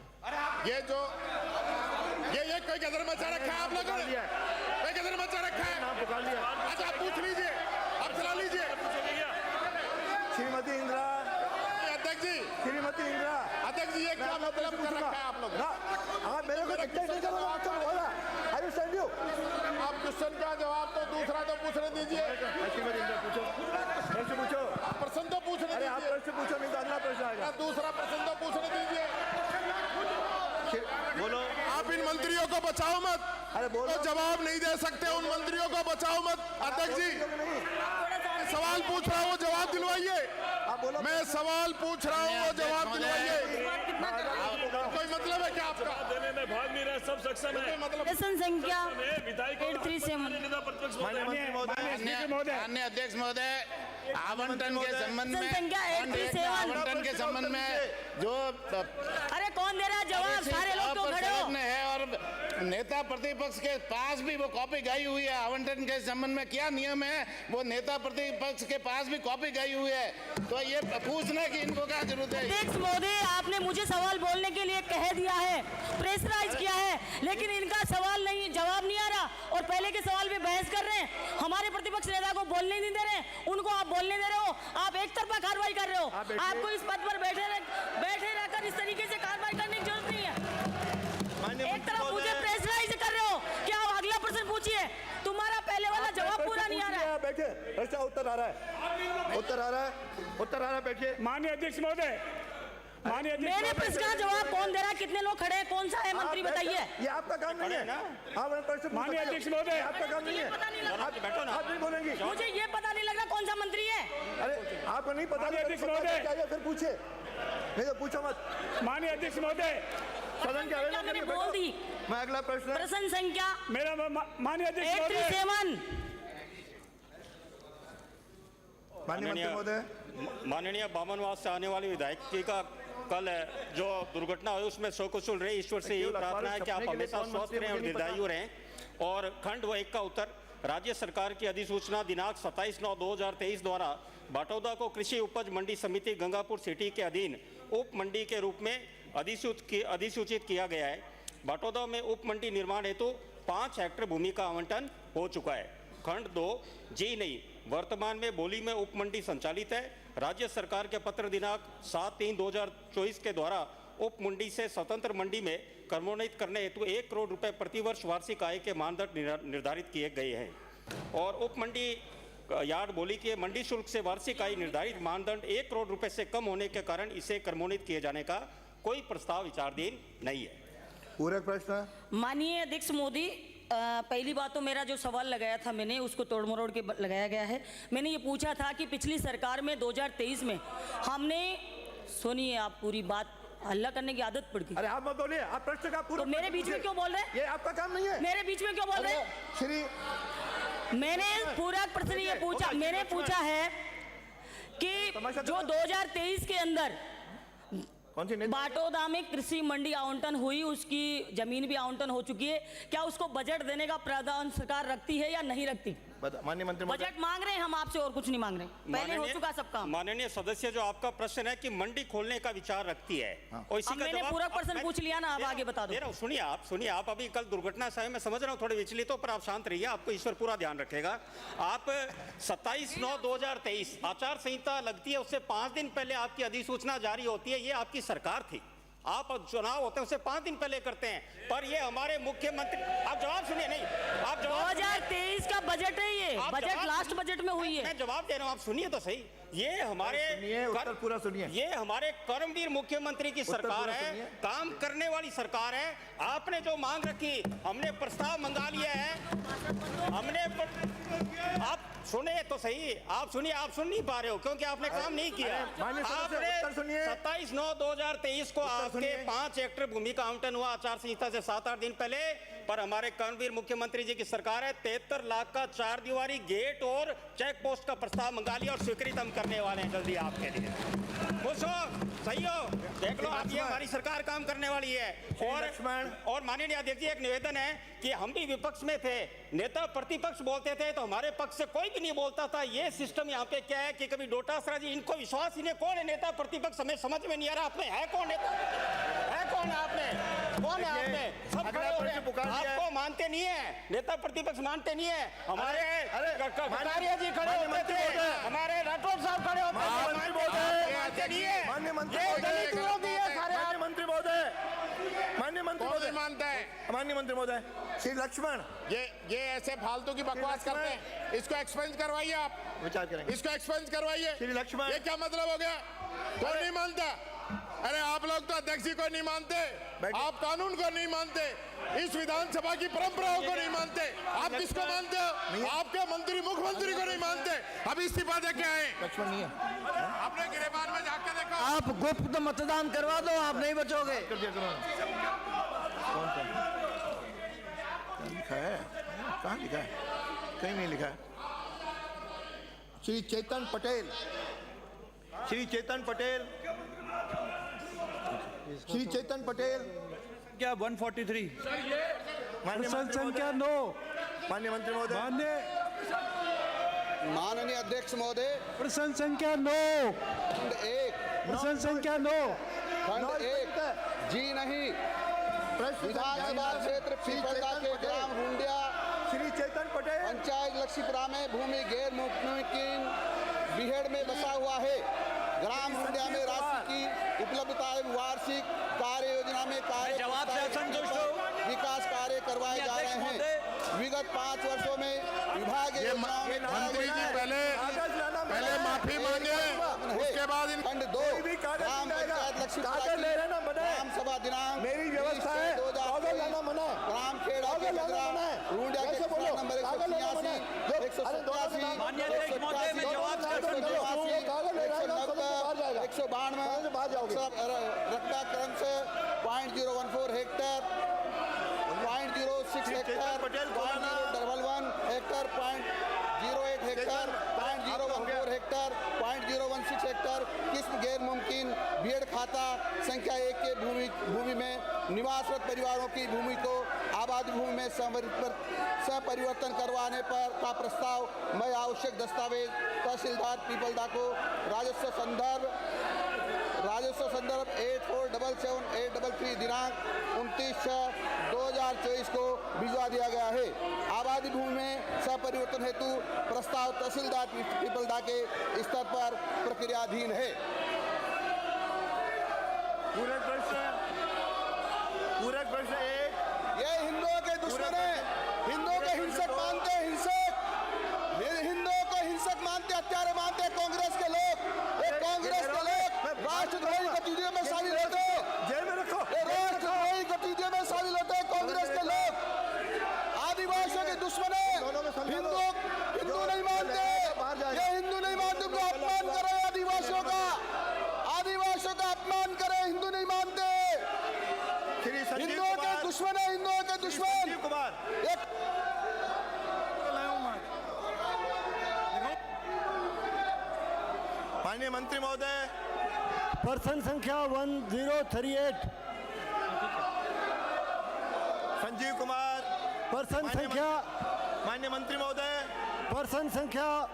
Speaker 4: ये जो ये कोई गदर मचा रखा है आप लोगों ने, कोई गदर मचा रखा है।
Speaker 2: नाम पुकार लिया।
Speaker 4: अच्छा, आप पूछ लीजिए, आप चला लीजिए।
Speaker 2: श्रीमती इंदिरा।
Speaker 4: अध्यक्ष जी,
Speaker 2: श्रीमती इंदिरा।
Speaker 4: अध्यक्ष जी, ये क्या मतलब कर रखा है आप लोगों ने?
Speaker 2: आप मेरे को डिक्टेट नहीं करो। आप तो बोला। I will send you.
Speaker 4: आप क्वेश्चन का जवाब तो दूसरा तो पूछने दीजिए।
Speaker 2: श्रीमती इंदिरा पूछो, प्रश्न पूछो।
Speaker 4: प्रश्न तो पूछने
Speaker 2: अरे आप
Speaker 4: दीजिए।
Speaker 2: प्रश्न पूछो, नहीं तो अगला प्रश्न आएगा।
Speaker 4: दूसरा प्रश्न तो पूछने दीजिए।
Speaker 2: बोलो।
Speaker 4: आप इन मंत्रियों को बचाओ मत।
Speaker 2: अरे बोलो।
Speaker 4: तो जवाब नहीं दे सकते उन मंत्रियों को बचाओ मत। अध्यक्ष जी, सवाल पूछ रहा हूँ, जवाब दिलवाइए।
Speaker 2: आप बोलो।
Speaker 4: मैं सवाल पूछ रहा हूँ, वो जवाब दिलवाइए। कोई मतलब है क्या आपका?
Speaker 10: जवाब देने में भाग नहीं रहा, सब सक्षम है।
Speaker 4: मतलब
Speaker 11: प्रश्न संख्या
Speaker 10: विधायक
Speaker 11: 837
Speaker 10: नेता प्रतिपक्ष
Speaker 2: माननीय मंत्री महोदय,
Speaker 8: माननीय अध्यक्ष महोदय, आवंटन के संबंध में
Speaker 11: संख्या 837
Speaker 8: आवंटन के संबंध में जो
Speaker 11: अरे कौन दे रहा है जवाब? सारे लोग क्यों खड़े हो?
Speaker 8: प्रश्न है और नेता प्रतिपक्ष के पास भी वो कॉपी गई हुई है। आवंटन के संबंध में क्या नियम है, वो नेता प्रतिपक्ष के पास भी कॉपी गई हुई है। तो ये पूछने की इनको क्या जरूरत है?
Speaker 11: अध्यक्ष महोदय, आपने मुझे सवाल बोलने के लिए कह दिया है, प्रेशराइज किया है, लेकिन इनका सवाल नहीं, जवाब नहीं आ रहा और पहले के सवाल पे बहस कर रहे हैं। हमारे प्रतिपक्ष नेता को बोलने नहीं दे रहे, उनको आप बोलने दे रहे हो। आप एक तरफा कार्रवाई कर रहे हो। आपको इस पद पर बैठे रहकर इस तरीके से कार्रवाई करने की जरूरत नहीं है। एक तरफ मुझे प्रेशराइज कर रहे हो कि आप अगला प्रश्न पूछिए, तुम्हारा पहले वाला जवाब पूरा नहीं आ रहा है।
Speaker 2: बैठे, अच्छा उत्तर आ रहा है, उत्तर आ रहा है, बैठिए।
Speaker 5: माननीय अध्यक्ष महोदय, माननीय अध्यक्ष
Speaker 11: मेरे प्रश्न का जवाब कौन दे रहा है? कितने लोग खड़े हैं? कौन सा है मंत्री बताइए?
Speaker 2: ये आपका काम नहीं है।
Speaker 5: माननीय अध्यक्ष महोदय,
Speaker 2: आपका काम नहीं है।
Speaker 11: पता नहीं लग रहा,
Speaker 2: आप नहीं बोलेंगी।
Speaker 11: मुझे ये पता नहीं लग रहा कौन सा मंत्री है।
Speaker 2: अरे आपको नहीं पता,
Speaker 5: अध्यक्ष महोदय,
Speaker 2: फिर पूछे, नहीं तो पूछो मत।
Speaker 5: माननीय अध्यक्ष महोदय,
Speaker 2: सदन के
Speaker 11: संख्या मैंने बोल दी।
Speaker 2: मैं अगला प्रश्न,
Speaker 11: प्रश्न संख्या
Speaker 5: मेरा माननीय अध्यक्ष महोदय,
Speaker 11: 837
Speaker 2: माननीय मंत्री महोदय,
Speaker 12: माननीय बामनवास से आने वाली विधायक का कल जो दुर्घटना हुई उसमें सकुशल रहे। ईश्वर से यही प्रार्थना है कि आप हमेशा स्वस्थ रहें और दीर्घायु रहें। और खंड व 1 का उत्तर, राज्य सरकार की अधिसूचना दिनांक 27/9/2023 द्वारा बाटौदा को कृषि उपज मंडी समिति गंगापुर सिटी के अधीन उप मंडी के रूप में अधिसूचित किया गया है। बाटौदा में उप मंडी निर्माण हेतु 5 हेक्टेयर भूमि का आवंटन हो चुका है। खंड 2 जी नहीं, वर्तमान में बोली में उप मंडी संचालित है। राज्य सरकार के पत्र दिनांक 7/3/2024 के द्वारा उप मंडी से स्वतंत्र मंडी में क्रमोन्नत करने हेतु 1 करोड़ रुपए प्रतिवर्ष वार्षिक आय के मानदंड निर्धारित किए गए हैं और उप मंडी यार्ड बोली के मंडी शुल्क से वार्षिक आय निर्धारित मानदंड 1 करोड़ रुपए से कम होने के कारण इसे क्रमोन्नत किए जाने का कोई प्रस्ताव विचाराधीन नहीं है।
Speaker 2: पूरक प्रश्न।
Speaker 11: माननीय अध्यक्ष मोदी, पहली बात तो मेरा जो सवाल लगाया था मैंने उसको तोड़ मरोड़ के लगाया गया है। मैंने ये पूछा था कि पिछली सरकार में 2023 में हमने, सुनिए आप पूरी बात, हल्ला करने की आदत पड़ गई।
Speaker 2: अरे आप मत बोलिए, आप प्रश्न का पूरा,
Speaker 11: तो मेरे बीच में क्यों बोल रहे हैं?
Speaker 2: ये आपका काम नहीं है।
Speaker 11: मेरे बीच में क्यों बोल रहे हैं?
Speaker 2: श्री,
Speaker 11: मैंने पूरा प्रश्न ये पूछा, मैंने पूछा है कि जो 2023 के अंदर
Speaker 2: कौन सी
Speaker 11: बाटौदा में कृषि मंडी आवंटन हुई, उसकी जमीन भी आवंटन हो चुकी है, क्या उसको बजट देने का प्रावधान सरकार रखती है या नहीं रखती?
Speaker 2: माननीय मंत्री,
Speaker 11: बजट मांग रहे हैं हम आपसे, और कुछ नहीं मांग रहे, पहले हो चुका सब काम।
Speaker 12: माननीय सदस्य, जो आपका प्रश्न है कि मंडी खोलने का विचार रखती है, और इसी का
Speaker 11: मैंने
Speaker 12: जवाब
Speaker 11: पूरा प्रश्न पूछ लिया ना, अब आगे बता दो।
Speaker 12: सुनिए आप अभी कल दुर्घटना समय में समझ रहा हूँ थोड़े विचलितों पर आप शांत रहिए, आपको ईश्वर पूरा ध्यान रखेगा। आप 27/9/2023 आचार संहिता लगती है, उससे 5 दिन पहले आपकी अधिसूचना जारी होती है। ये आपकी सरकार थी, आप चुनाव होते हैं उससे 5 दिन पहले करते हैं, पर ये हमारे मुख्यमंत्री, आप जवाब सुनिए, नहीं आप जवाब,
Speaker 11: 2023 का बजट है ये, बजट लास्ट बजट में हुई है।
Speaker 12: मैं जवाब दे रहा हूँ, आप सुनिए तो सही। ये हमारे
Speaker 2: उत्तर पूरा सुनिए।
Speaker 12: ये हमारे कर्मवीर मुख्यमंत्री की सरकार है, काम करने वाली सरकार है। आपने जो मांग रखी, हमने प्रस्ताव मंगा लिया है, आप सुने तो सही, आप सुनिए, आप सुन नहीं पा रहे हो क्योंकि आपने काम नहीं किया। आपने 27/9/2023 को आपके 5 हेक्टेयर भूमि का आवंटन हुआ आचार संहिता से 7-8 दिन पहले, पर हमारे कर्मवीर मुख्यमंत्री जी की सरकार है, 73 लाख का 4 दीवारी गेट और चेक पोस्ट का प्रस्ताव मंगा लिया और स्वीकृत हम करने वाले हैं जल्दी आपके लिए। खुश हो, सही हो, देख लो आप, ये हमारी सरकार काम करने वाली है। और माननीय अध्यक्ष जी, एक निवेदन है कि हम भी विपक्ष में थे, नेता प्रतिपक्ष बोलते थे तो हमारे पक्ष से कोई भी नहीं बोलता था। ये सिस्टम यहाँ पे क्या है कि कभी डोटासरा जी, इनको विश्वास ही नहीं, कौन है नेता प्रतिपक्ष, हमें समझ में नहीं आ रहा। आपने है कौन नेता, है कौन है आपने, कौन है आपने? सब खड़े हो रहे, आपको मानते नहीं है, नेता प्रतिपक्ष मानते नहीं है। हमारे कटारिया जी खड़े होते थे, हमारे राठौड़ साहब खड़े होते थे, मानते नहीं है।
Speaker 2: माननीय मंत्री महोदय
Speaker 4: मानता है।
Speaker 2: माननीय मंत्री महोदय, श्री लक्ष्मण,
Speaker 4: ये ऐसे फालतू की बकवास करते हैं, इसको एक्सपेंस करवाइए, आप
Speaker 2: विचार करेंगे,
Speaker 4: इसको एक्सपेंस करवाइए।
Speaker 2: श्री लक्ष्मण,
Speaker 4: ये क्या मतलब हो गया? कौन नहीं मानता? अरे आप लोग तो अध्यक्ष जी को नहीं मानते, आप कानून को नहीं मानते, इस विधानसभा की परंपराओं को नहीं मानते। आप किसको मानते हो? आपके मंत्री मुख्यमंत्री को नहीं मानते। अब इस्तीफा दे के आए।
Speaker 2: लक्ष्मण नहीं है।
Speaker 4: अपने गिरेबान में जाके देखो।
Speaker 9: आप गुप्त मतदान करवा दो, आप नहीं बचोगे।
Speaker 2: लिखा है, कहाँ लिखा है? कहीं नहीं लिखा है। श्री चेतन पटेल, श्री चेतन पटेल, श्री चेतन पटेल
Speaker 3: क्या 143
Speaker 2: प्रश्न संख्या 9। माननीय मंत्री महोदय,
Speaker 9: माननीय अध्यक्ष महोदय,
Speaker 3: प्रश्न संख्या 9,
Speaker 9: खंड 1,
Speaker 3: प्रश्न संख्या 9,
Speaker 9: खंड 1 जी नहीं, विधानसभा क्षेत्र पीपलदा के ग्राम हुंडिया
Speaker 2: श्री चेतन पटेल
Speaker 9: पंचायत लक्ष्मीपुरा में भूमि गैर मुमकिन बिहेड़ में बसा हुआ है। ग्राम हुंडिया में राशि की उपलब्धता एवं वार्षिक कार्य योजना में कार्य विकास कार्य करवाए जा रहे हैं। विगत 5 वर्षों में विभाग
Speaker 4: मंत्री जी पहले माफी मांगे, उसके बाद
Speaker 9: खंड 2 ग्राम पंचायत लक्ष्मीपुरा ग्राम सभा दिनांक
Speaker 2: मेरी व्यवस्था है, कागज लाना मना है।
Speaker 9: ग्राम खेड़ा के रूंडिया के खंड नंबर 186, 187, 192 रकबा क्रम से 0.014 Hector, 0.06 Hector, 0.011 Hector, 0.08 Hector, 0.014 Hector, 0.016 Hector किस्म गैर मुमकिन बीएड खाता संख्या 1 के भूमि में निवासरत परिवारों की भूमि को आबादी भूमि में सपरिवर्तन करवाने पर का प्रस्ताव मैं आवश्यक दस्तावेज तहसीलदार पीपलदा को राजस्व संदर्भ 8477-833 दिनांक 29/6/2024 को भिजवा दिया गया है। आबादी भूमि में सपरिवर्तन हेतु प्रस्ताव तहसीलदार पीपलदा के स्तर पर प्रक्रियाधीन है।
Speaker 2: पूरक प्रश्न 1।
Speaker 9: ये हिंदुओं के दुश्मन है, हिंदुओं को हिंसक मानते हैं, हिंदुओं को हिंसक मानते, हत्यारे मानते कांग्रेस के लोग। ये कांग्रेस के लोग राष्ट्रद्रोही गतिविधियों में शामिल होते हैं,
Speaker 2: जेल में रखो।
Speaker 9: राष्ट्रद्रोही गतिविधियों में शामिल होते हैं कांग्रेस के लोग। आदिवासियों के दुश्मन है, हिंदू नहीं मानते, ये हिंदू नहीं मानते, उनको अपमान करे आदिवासियों का अपमान करे, हिंदू नहीं मानते, हिंदुओं के दुश्मन है, हिंदुओं के दुश्मन।
Speaker 2: माननीय मंत्री महोदय,
Speaker 3: प्रश्न संख्या 1038
Speaker 2: संजीव कुमार,
Speaker 3: प्रश्न संख्या
Speaker 2: माननीय मंत्री महोदय,
Speaker 3: प्रश्न संख्या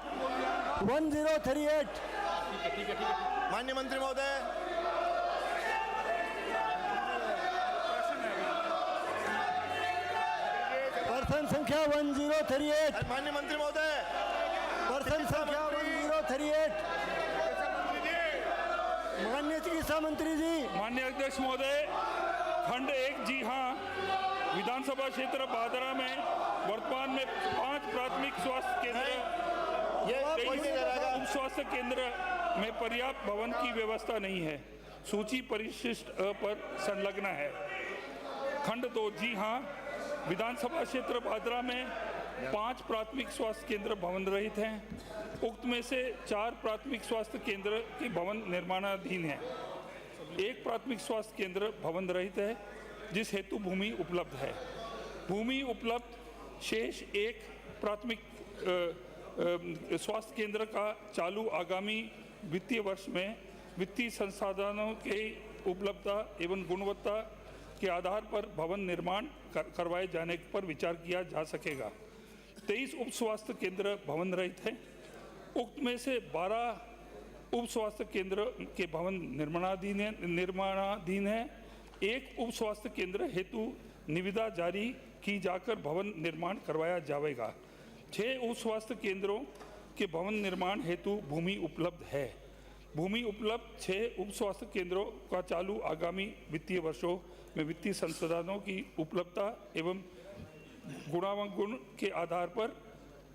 Speaker 3: 1038
Speaker 2: माननीय मंत्री महोदय,
Speaker 3: प्रश्न संख्या 1038
Speaker 2: माननीय मंत्री महोदय,
Speaker 3: प्रश्न संख्या 1038 माननीय चिकित्सा मंत्री जी।
Speaker 1: माननीय अध्यक्ष महोदय, खंड 1 जी हाँ, विधानसभा क्षेत्र भादरा में वर्तमान में 5 प्राथमिक स्वास्थ्य केंद्र, 23 उप स्वास्थ्य केंद्र में पर्याप्त भवन की व्यवस्था नहीं है। सूची परिशिष्ट अ पर संलग्न है। खंड 2 जी हाँ, विधानसभा क्षेत्र भादरा में 5 प्राथमिक स्वास्थ्य केंद्र भवन रहित हैं। उक्त में से 4 प्राथमिक स्वास्थ्य केंद्र के भवन निर्माणाधीन हैं। 1 प्राथमिक स्वास्थ्य केंद्र भवन रहित है, जिस हेतु भूमि उपलब्ध है। भूमि उपलब्ध शेष 1 प्राथमिक स्वास्थ्य केंद्र का चालू आगामी वित्तीय वर्ष में वित्तीय संसाधनों के उपलब्धता एवं गुणवत्ता के आधार पर भवन निर्माण करवाए जाने पर विचार किया जा सकेगा। 23 उप स्वास्थ्य केंद्र भवन रहित हैं। उक्त में से 12 उप स्वास्थ्य केंद्र के भवन निर्माणाधीन है। 1 उप स्वास्थ्य केंद्र हेतु निविदा जारी की जाकर भवन निर्माण करवाया जाएगा। 6 उप स्वास्थ्य केंद्रों के भवन निर्माण हेतु भूमि उपलब्ध है। भूमि उपलब्ध 6 उप स्वास्थ्य केंद्रों का चालू आगामी वित्तीय वर्षों में वित्तीय संसाधनों की उपलब्धता एवं गुणावगुण के आधार पर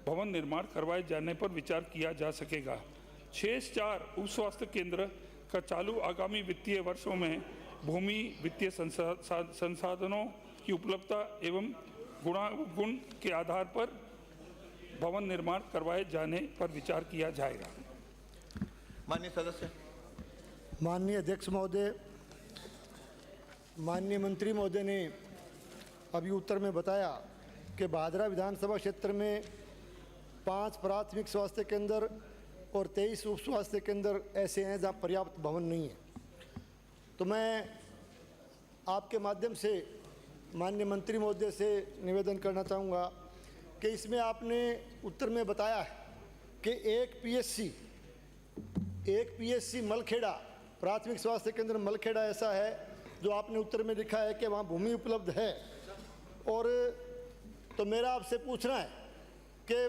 Speaker 1: भवन निर्माण करवाए जाने पर विचार किया जा सकेगा। शेष 4 उप स्वास्थ्य केंद्र का चालू आगामी वित्तीय वर्षों में भूमि वित्तीय संसाधनों की उपलब्धता एवं गुण के आधार पर भवन निर्माण करवाए जाने पर विचार किया जाएगा।
Speaker 2: माननीय सदस्य।
Speaker 13: माननीय अध्यक्ष महोदय, माननीय मंत्री महोदय ने अभी उत्तर में बताया कि भादरा विधानसभा क्षेत्र में 5 प्राथमिक स्वास्थ्य केंद्र और 23 उप स्वास्थ्य केंद्र ऐसे हैं जहां पर्याप्त भवन नहीं है। तो मैं आपके माध्यम से माननीय मंत्री महोदय से निवेदन करना चाहूँगा कि इसमें आपने उत्तर में बताया है कि एक पीएचसी मलखेड़ा प्राथमिक स्वास्थ्य केंद्र मलखेड़ा ऐसा है जो आपने उत्तर में लिखा है कि वहाँ भूमि उपलब्ध है। और तो मेरा आपसे पूछना है कि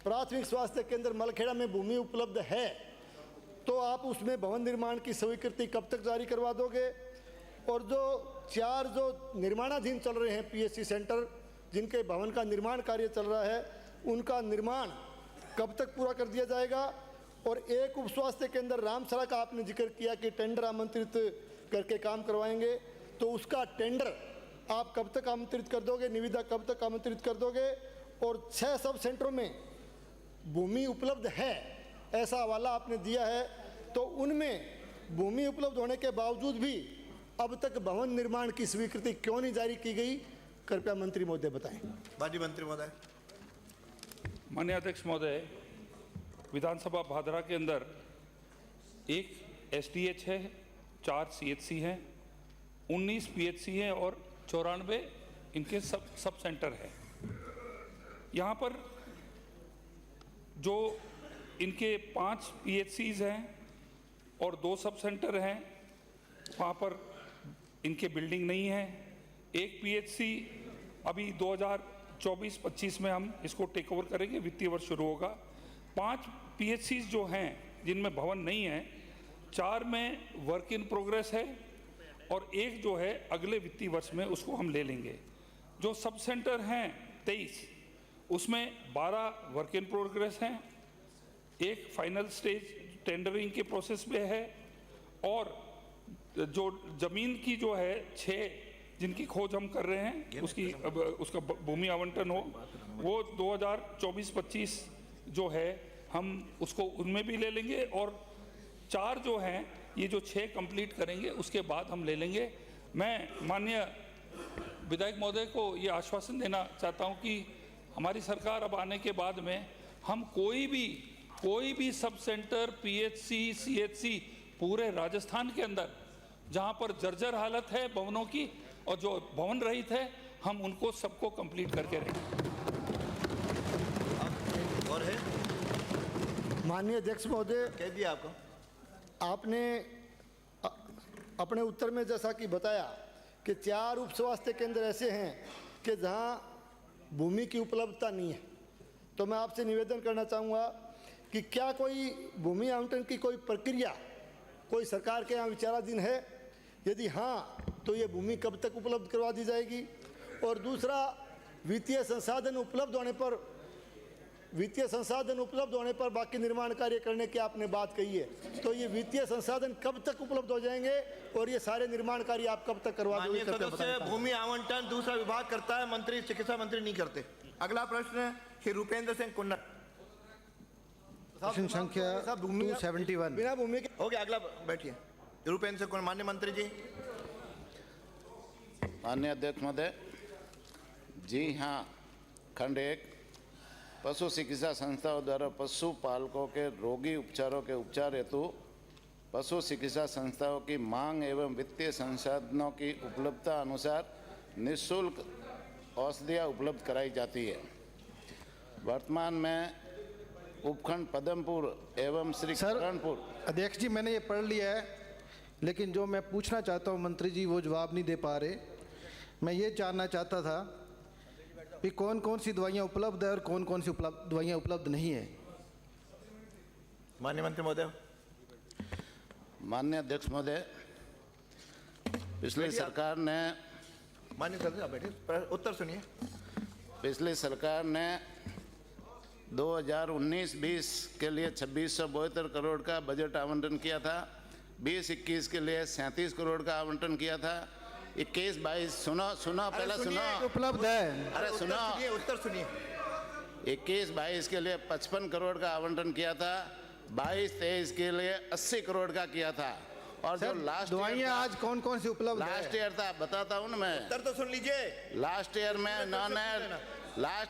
Speaker 13: प्राथमिक स्वास्थ्य केंद्र मलखेड़ा में भूमि उपलब्ध है तो आप उसमें भवन निर्माण की स्वीकृति कब तक जारी करवा दोगे? और जो 4 जो निर्माणाधीन चल रहे हैं पीएचसी सेंटर जिनके भवन का निर्माण कार्य चल रहा है उनका निर्माण कब तक पूरा कर दिया जाएगा? और एक उप स्वास्थ्य केंद्र रामसरा का आपने जिक्र किया कि टेंडर आमंत्रित करके काम करवाएंगे, तो उसका टेंडर आप कब तक आमंत्रित कर दोगे, निविदा कब तक आमंत्रित कर दोगे? और 6 सब सेंटरों में भूमि उपलब्ध है ऐसा हवाला आपने दिया है, तो उनमें भूमि उपलब्ध होने के बावजूद भी अब तक भवन निर्माण की स्वीकृति क्यों नहीं जारी की गई? कृपया मंत्री महोदय बताएं।
Speaker 2: माननीय मंत्री महोदय।
Speaker 1: माननीय अध्यक्ष महोदय, विधानसभा भादरा के अंदर 1 एसडीएच है, 4 सीएचसी हैं, 19 पीएचसी हैं और 94 इनके सब सेंटर हैं। यहाँ पर जो इनके 5 पीएचसीज हैं और 2 सब सेंटर हैं, वहाँ पर इनके बिल्डिंग नहीं है। एक पीएचसी अभी 2024-25 में हम इसको टेक ओवर करेंगे, वित्तीय वर्ष शुरू होगा। 5 पीएचसीज जो हैं जिनमें भवन नहीं है, 4 में वर्क इन प्रोग्रेस है और 1 जो है अगले वित्तीय वर्ष में उसको हम ले लेंगे। जो सब सेंटर हैं 23, उसमें 12 वर्क इन प्रोग्रेस हैं, 1 फाइनल स्टेज टेंडरिंग के प्रोसेस में है और जो ज़मीन की जो है 6 जिनकी खोज हम कर रहे हैं उसका भूमि आवंटन हो, वो 2024-25 जो है हम उसको उनमें भी ले लेंगे और 4 जो हैं ये जो 6 कंप्लीट करेंगे उसके बाद हम ले लेंगे। मैं माननीय विधायक महोदय को ये आश्वासन देना चाहता हूँ कि हमारी सरकार अब आने के बाद में हम कोई भी सब सेंटर पीएचसी सीएचसी पूरे राजस्थान के अंदर जहाँ पर जर्जर हालत है भवनों की और जो भवन रहित है हम उनको सबको कंप्लीट करके रहेंगे।
Speaker 2: और है
Speaker 13: माननीय अध्यक्ष महोदय,
Speaker 2: कह दिया आपको।
Speaker 13: आपने अपने उत्तर में जैसा कि बताया कि 4 उप स्वास्थ्य केंद्र ऐसे हैं कि जहां भूमि की उपलब्धता नहीं है, तो मैं आपसे निवेदन करना चाहूँगा कि क्या कोई भूमि आवंटन की कोई प्रक्रिया कोई सरकार के यहाँ विचाराधीन है? यदि हाँ, तो ये भूमि कब तक उपलब्ध करवा दी जाएगी? और दूसरा, वित्तीय संसाधन उपलब्ध होने पर बाकी निर्माण कार्य करने की आपने बात कही है, तो ये वित्तीय संसाधन कब तक उपलब्ध हो जाएंगे और ये सारे निर्माण कार्य आप कब तक करवा दोगे?
Speaker 2: सदस्य, भूमि आवंटन दूसरा विभाग करता है, मंत्री चिकित्सा मंत्री नहीं करते। अगला प्रश्न श्री रूपेंद्र सिंह कुन्नर।
Speaker 13: प्रश्न संख्या 271।
Speaker 2: बिना भूमि के हो गया। अगला बैठिए। रूपेंद्र सिंह कुन्नर। माननीय मंत्री जी।
Speaker 8: माननीय अध्यक्ष महोदय, जी हाँ, खंड 1 पशु चिकित्सा संस्थाओं द्वारा पशु पालकों के रोगी उपचारों के उपचार हेतु पशु चिकित्सा संस्थाओं की मांग एवं वित्तीय संसाधनों की उपलब्धता अनुसार निःशुल्क औषधियाँ उपलब्ध कराई जाती है। वर्तमान में उपखंड पदमपुर एवं श्री करणपुर।
Speaker 14: अध्यक्ष जी, मैंने ये पढ़ लिया है, लेकिन जो मैं पूछना चाहता हूँ मंत्री जी वो जवाब नहीं दे पा रहे। मैं ये जानना चाहता था कि कौन कौन सी दवाइयाँ उपलब्ध है और कौन कौन सी दवाइयाँ उपलब्ध नहीं है।
Speaker 2: माननीय मंत्री महोदय।
Speaker 8: माननीय अध्यक्ष महोदय, पिछली सरकार ने,
Speaker 2: माननीय सदस्य आप बैठिए, उत्तर सुनिए।
Speaker 8: पिछली सरकार ने 2019-20 के लिए 2672 करोड़ का बजट आवंटन किया था 20-21 के लिए 37 करोड़ का आवंटन किया था। 21-22 सुनो पहले सुनो,
Speaker 14: उपलब्ध है।
Speaker 8: अरे सुनो,
Speaker 2: उत्तर सुनिए।
Speaker 8: 21-22 के लिए 55 करोड़ का आवंटन किया था, 22-23 के लिए 80 करोड़ का किया था। और जो लास्ट
Speaker 14: दवाइयाँ आज कौन कौन सी उपलब्ध है?
Speaker 8: लास्ट ईयर था, बताता हूँ ना मैं।
Speaker 2: उत्तर तो सुन लीजिए।
Speaker 8: लास्ट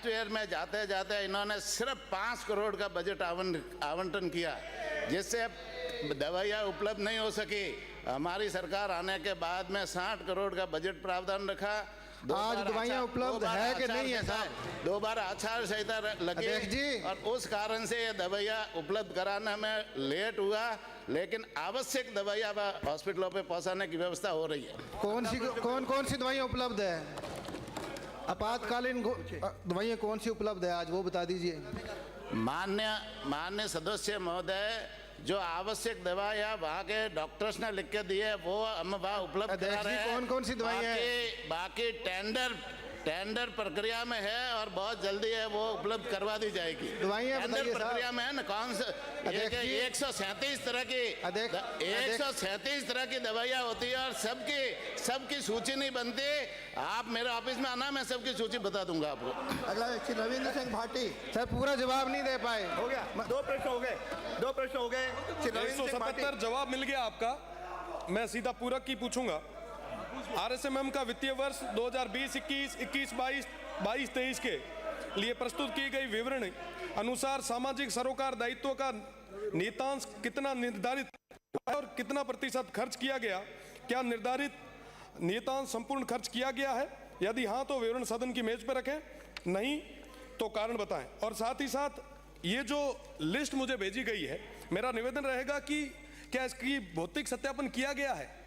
Speaker 8: ईयर में जाते जाते इन्होंने सिर्फ 5 करोड़ का बजट आवंटन किया, जिससे दवाइयाँ उपलब्ध नहीं हो सकी। हमारी सरकार आने के बाद में 60 करोड़ का बजट प्रावधान रखा।
Speaker 14: आज दवाइयाँ उपलब्ध है कि नहीं है साहब?
Speaker 8: 2 बार आचार संहिता लगी और उस कारण से ये दवाइयाँ उपलब्ध कराने में लेट हुआ, लेकिन आवश्यक दवाइयाँ हॉस्पिटलों पे पहुँचाने की व्यवस्था हो रही है।
Speaker 14: कौन कौन सी दवाइयाँ उपलब्ध है? आपातकालीन दवाइयाँ कौन सी उपलब्ध है आज, वो बता दीजिए।
Speaker 8: मान्य सदस्य महोदय, जो आवश्यक दवाइयाँ वहाँ के डॉक्टर्स ने लिख के दिए वो हम वहाँ उपलब्ध करा रहे हैं।
Speaker 14: कौन सी दवाइयाँ हैं?
Speaker 8: बाकी टेंडर प्रक्रिया में है और बहुत जल्दी है वो उपलब्ध करवा दी जाएगी।
Speaker 14: दवाइयाँ
Speaker 8: टेंडर प्रक्रिया में है ना। कौन सा 137 तरह की दवाइयाँ होती है और सबकी सूची नहीं बनती। आप मेरे ऑफिस में आना, मैं सबकी सूची बता दूंगा आपको।
Speaker 2: अगला श्री रविंद्र सिंह भाटी।
Speaker 14: सर पूरा जवाब नहीं दे पाए।
Speaker 2: हो गया, 2 प्रश्न हो गए। 2 प्रश्न हो गए।
Speaker 5: 177 जवाब मिल गया आपका। मैं सीधा पूरक की पूछूंगा। आरएसएमएम का वित्तीय वर्ष 2020-21, 21-22, 22-23 के लिए प्रस्तुत की गई विवरण अनुसार सामाजिक सरोकार दायित्व का नियतांश कितना निर्धारित और कितना प्रतिशत खर्च किया गया? क्या निर्धारित नियतांश संपूर्ण खर्च किया गया है? यदि हाँ तो विवरण सदन की मेज पर रखें, नहीं तो कारण बताएं। और साथ ही साथ ये जो लिस्ट मुझे भेजी गई है, मेरा निवेदन रहेगा कि क्या इसकी भौतिक सत्यापन किया गया है,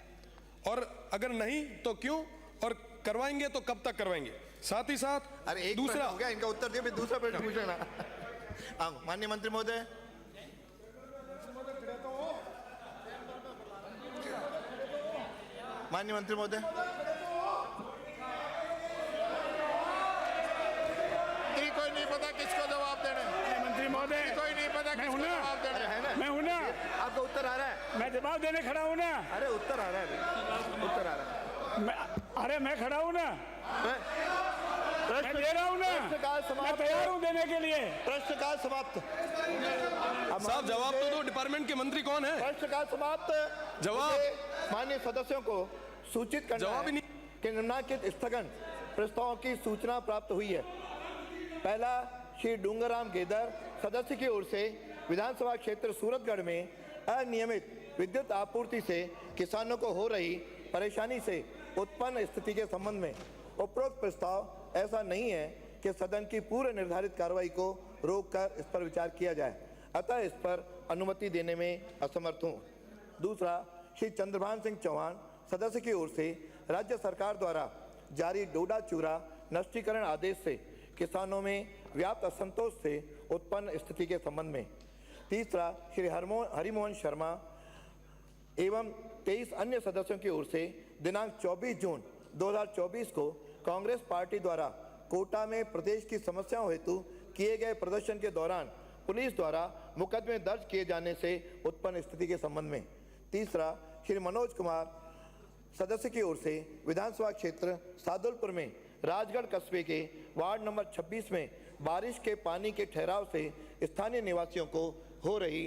Speaker 5: और अगर नहीं तो क्यों, और करवाएंगे तो कब तक करवाएंगे? साथ ही साथ
Speaker 2: अरे एक दूसरा हो गया, इनका उत्तर दिया, फिर दूसरा प्रश्न पूछना। माननीय मंत्री महोदय। माननीय मंत्री महोदय।
Speaker 4: कोई नहीं पता किसको जवाब देना।
Speaker 5: मंत्री महोदय,
Speaker 4: कोई नहीं पता किसको जवाब देना है ना।
Speaker 5: मैं हूं ना,
Speaker 2: आपका उत्तर आ रहा है।
Speaker 5: मैं जवाब देने खड़ा हूं ना।
Speaker 2: अरे उत्तर आ रहा है, उत्तर आ रहा है।
Speaker 5: अरे मैं खड़ा हूं ना, मैं दे रहा हूं ना,
Speaker 2: प्रश्नकाल समाप्त।
Speaker 5: मैं तैयार हूं देने के लिए।
Speaker 2: प्रश्नकाल समाप्त।
Speaker 5: साहब जवाब तो दो, डिपार्टमेंट के मंत्री कौन है?
Speaker 2: प्रश्नकाल समाप्त।
Speaker 5: जवाब
Speaker 2: माननीय सदस्यों को सूचित करना
Speaker 5: जवाब ही नहीं
Speaker 2: कि निम्नलिखित स्थगन प्रस्तावों की सूचना प्राप्त हुई है। पहला, श्री डूंगरराम गेदर सदस्य की ओर से विधानसभा क्षेत्र सूरतगढ़ में अनियमित विद्युत आपूर्ति से किसानों को हो रही परेशानी से उत्पन्न स्थिति के संबंध में उपरोक्त प्रस्ताव ऐसा नहीं है कि सदन की पूर्व निर्धारित कार्रवाई को रोककर इस पर विचार किया जाए, अतः इस पर अनुमति देने में असमर्थ हूँ। दूसरा, श्री चंद्रभान सिंह चौहान सदस्य की ओर से राज्य सरकार द्वारा जारी डोडा चूरा नष्टीकरण आदेश से किसानों में व्याप्त असंतोष से उत्पन्न स्थिति के संबंध में। तीसरा, श्री हरिमोहन शर्मा एवं 23 अन्य सदस्यों की ओर से दिनांक 24 जून 2024 को कांग्रेस पार्टी द्वारा कोटा में प्रदेश की समस्याओं हेतु किए गए प्रदर्शन के दौरान पुलिस द्वारा मुकदमे दर्ज किए जाने से उत्पन्न स्थिति के संबंध में। तीसरा, श्री मनोज कुमार सदस्य की ओर से विधानसभा क्षेत्र सादुलपुर में राजगढ़ कस्बे के वार्ड नंबर 26 में बारिश के पानी के ठहराव से स्थानीय निवासियों को हो रही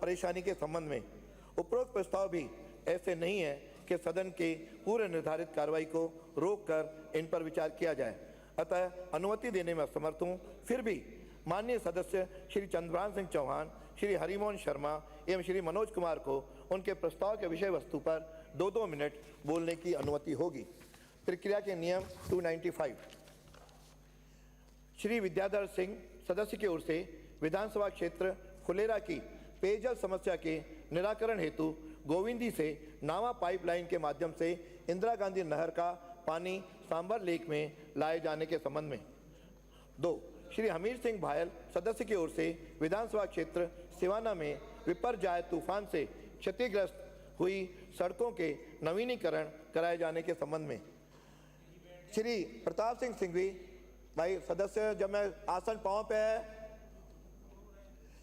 Speaker 2: परेशानी के संबंध में। उपरोक्त प्रस्ताव भी ऐसे नहीं है कि सदन के पूर्व निर्धारित कार्रवाई को रोककर इन पर विचार किया जाए, अतः अनुमति देने में असमर्थ हूँ। फिर भी माननीय सदस्य श्री चंद्रभान सिंह चौहान, श्री हरिमोहन शर्मा एवं श्री मनोज कुमार को उनके प्रस्ताव के विषय वस्तु पर 2-2 मिनट बोलने की अनुमति होगी। प्रक्रिया के नियम 295। श्री विद्याधर सिंह सदस्य की ओर से विधानसभा क्षेत्र फुलेरा की पेयजल समस्या के निराकरण हेतु गोविंदी से नावा पाइपलाइन के माध्यम से इंदिरा गांधी नहर का पानी सांबर लेक में लाए जाने के संबंध में। 2, श्री हमीर सिंह भायल सदस्य की ओर से विधानसभा क्षेत्र सिवाना में विपर्जय तूफान से क्षतिग्रस्त हुई सड़कों के नवीनीकरण कराए जाने के संबंध में। श्री प्रताप सिंह सिंघवी भाई सदस्य, जब मैं आसन पांव पे है,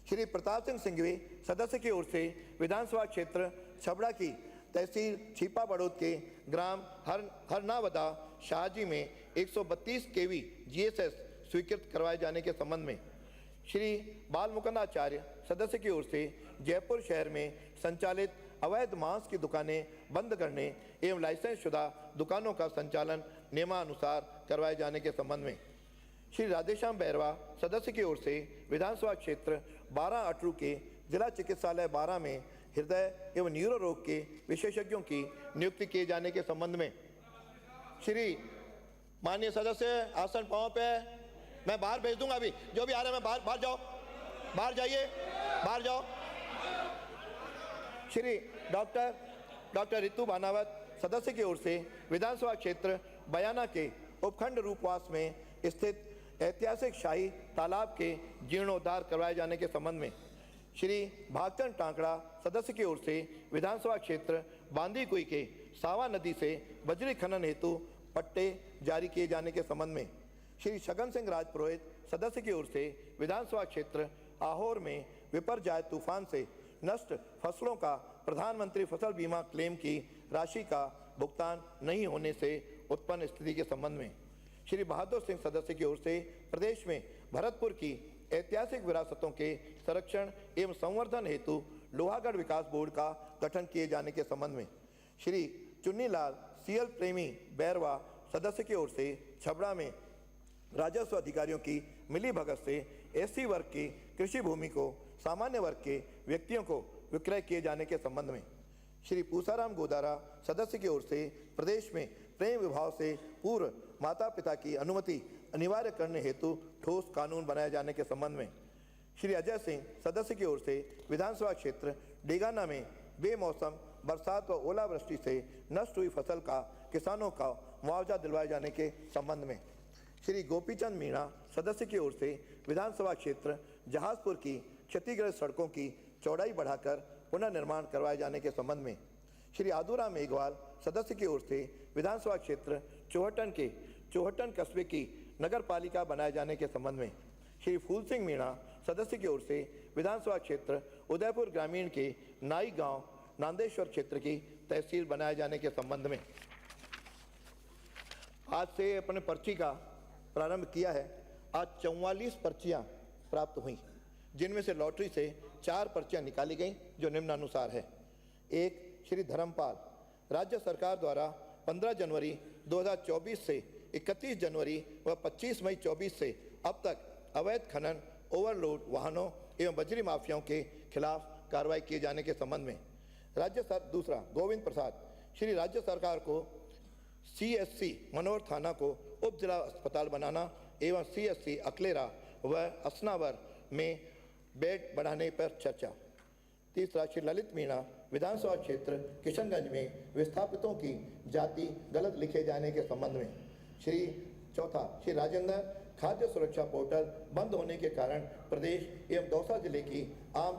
Speaker 2: श्री प्रताप सिंह सिंघवी सदस्य की ओर से विधानसभा क्षेत्र छबड़ा की तहसील छिपा बड़ौद के ग्राम हरनावदा शाहजी में 132 केवी जीएसएस स्वीकृत करवाए जाने के संबंध में श्री बालमुकुंदाचार्य सदस्य की ओर से जयपुर शहर में संचालित अवैध मांस की दुकानें बंद करने एवं लाइसेंस शुदा दुकानों का संचालन नियमानुसार करवाए जाने के संबंध में श्री राधेश्याम बैरवा सदस्य की ओर से विधानसभा क्षेत्र 12 अटरू के जिला चिकित्सालय 12 में हृदय एवं न्यूरो रोग के विशेषज्ञों की नियुक्ति किए जाने के संबंध में श्री माननीय सदस्य आसन पांव पे मैं बाहर भेज दूंगा। अभी जो भी आ रहा है मैं बाहर जाओ, बाहर जाइए, बाहर जाओ। श्री डॉक्टर रितु बानावत सदस्य की ओर से विधानसभा क्षेत्र बयाना के उपखंड रूपवास में स्थित ऐतिहासिक शाही तालाब के जीर्णोद्धार करवाए जाने के संबंध में श्री भागचंद टांकड़ा सदस्य की ओर से विधानसभा क्षेत्र बांदीकुई के सावा नदी से बजरी खनन हेतु पट्टे जारी किए जाने के संबंध में श्री छगन सिंह राजपुरोहित सदस्य की ओर से विधानसभा क्षेत्र आहोर में विपर्जय तूफान से नष्ट फसलों का प्रधानमंत्री फसल बीमा क्लेम की राशि का भुगतान नहीं होने से उत्पन्न स्थिति के संबंध में श्री बहादुर सिंह सदस्य की ओर से प्रदेश में भरतपुर की ऐतिहासिक विरासतों के संरक्षण एवं संवर्धन हेतु लोहागढ़ विकास बोर्ड का गठन किए जाने के संबंध में श्री चुन्नीलाल सीएल प्रेमी बैरवा सदस्य की ओर से छबड़ा में राजस्व अधिकारियों की मिलीभगत से एससी वर्ग की कृषि भूमि को सामान्य वर्ग के व्यक्तियों को विक्रय किए जाने के संबंध में श्री पूसाराम गोदारा सदस्य की ओर से प्रदेश में प्रेम विवाह से पूर्व माता पिता की अनुमति अनिवार्य करने हेतु ठोस कानून बनाए जाने के संबंध में श्री अजय सिंह सदस्य की ओर से विधानसभा क्षेत्र डेगाना में बेमौसम बरसात व ओलावृष्टि से नष्ट हुई फसल का किसानों का मुआवजा दिलवाए जाने के संबंध में श्री गोपीचंद मीणा सदस्य की ओर से विधानसभा क्षेत्र जहाजपुर की क्षतिग्रस्त सड़कों की चौड़ाई बढ़ाकर पुनर्निर्माण करवाए जाने के संबंध में श्री आदूराम मेघवाल सदस्य की ओर से विधानसभा क्षेत्र चौहटन कस्बे की नगर पालिका बनाए जाने के संबंध में श्री फूल सिंह मीणा सदस्य की ओर से विधानसभा क्षेत्र उदयपुर ग्रामीण के नाई गांव नांदेश्वर क्षेत्र की तहसील बनाए जाने के संबंध में आज से अपने पर्ची का प्रारंभ किया है। आज 44 पर्चियां प्राप्त हुई, जिनमें से लॉटरी से 4 पर्चियां निकाली गईं जो निम्नानुसार है। एक, श्री धर्मपाल, राज्य सरकार द्वारा 15 जनवरी 2024 से 31 जनवरी व 25 मई 24 से अब तक अवैध खनन, ओवरलोड वाहनों एवं बजरी माफियाओं के खिलाफ कार्रवाई किए जाने के संबंध में। दूसरा, गोविंद प्रसाद, श्री राज्य सरकार को CSC मनोहर थाना को उप जिला अस्पताल बनाना एवं CSC अकलेरा व असनावर में बेड बढ़ाने पर चर्चा। तीसरा, श्री ललित मीणा, विधानसभा क्षेत्र किशनगंज में विस्थापितों की जाति गलत लिखे जाने के संबंध में। चौथा, श्री राजेंद्र, खाद्य सुरक्षा पोर्टल बंद होने के कारण प्रदेश एवं दौसा जिले की आम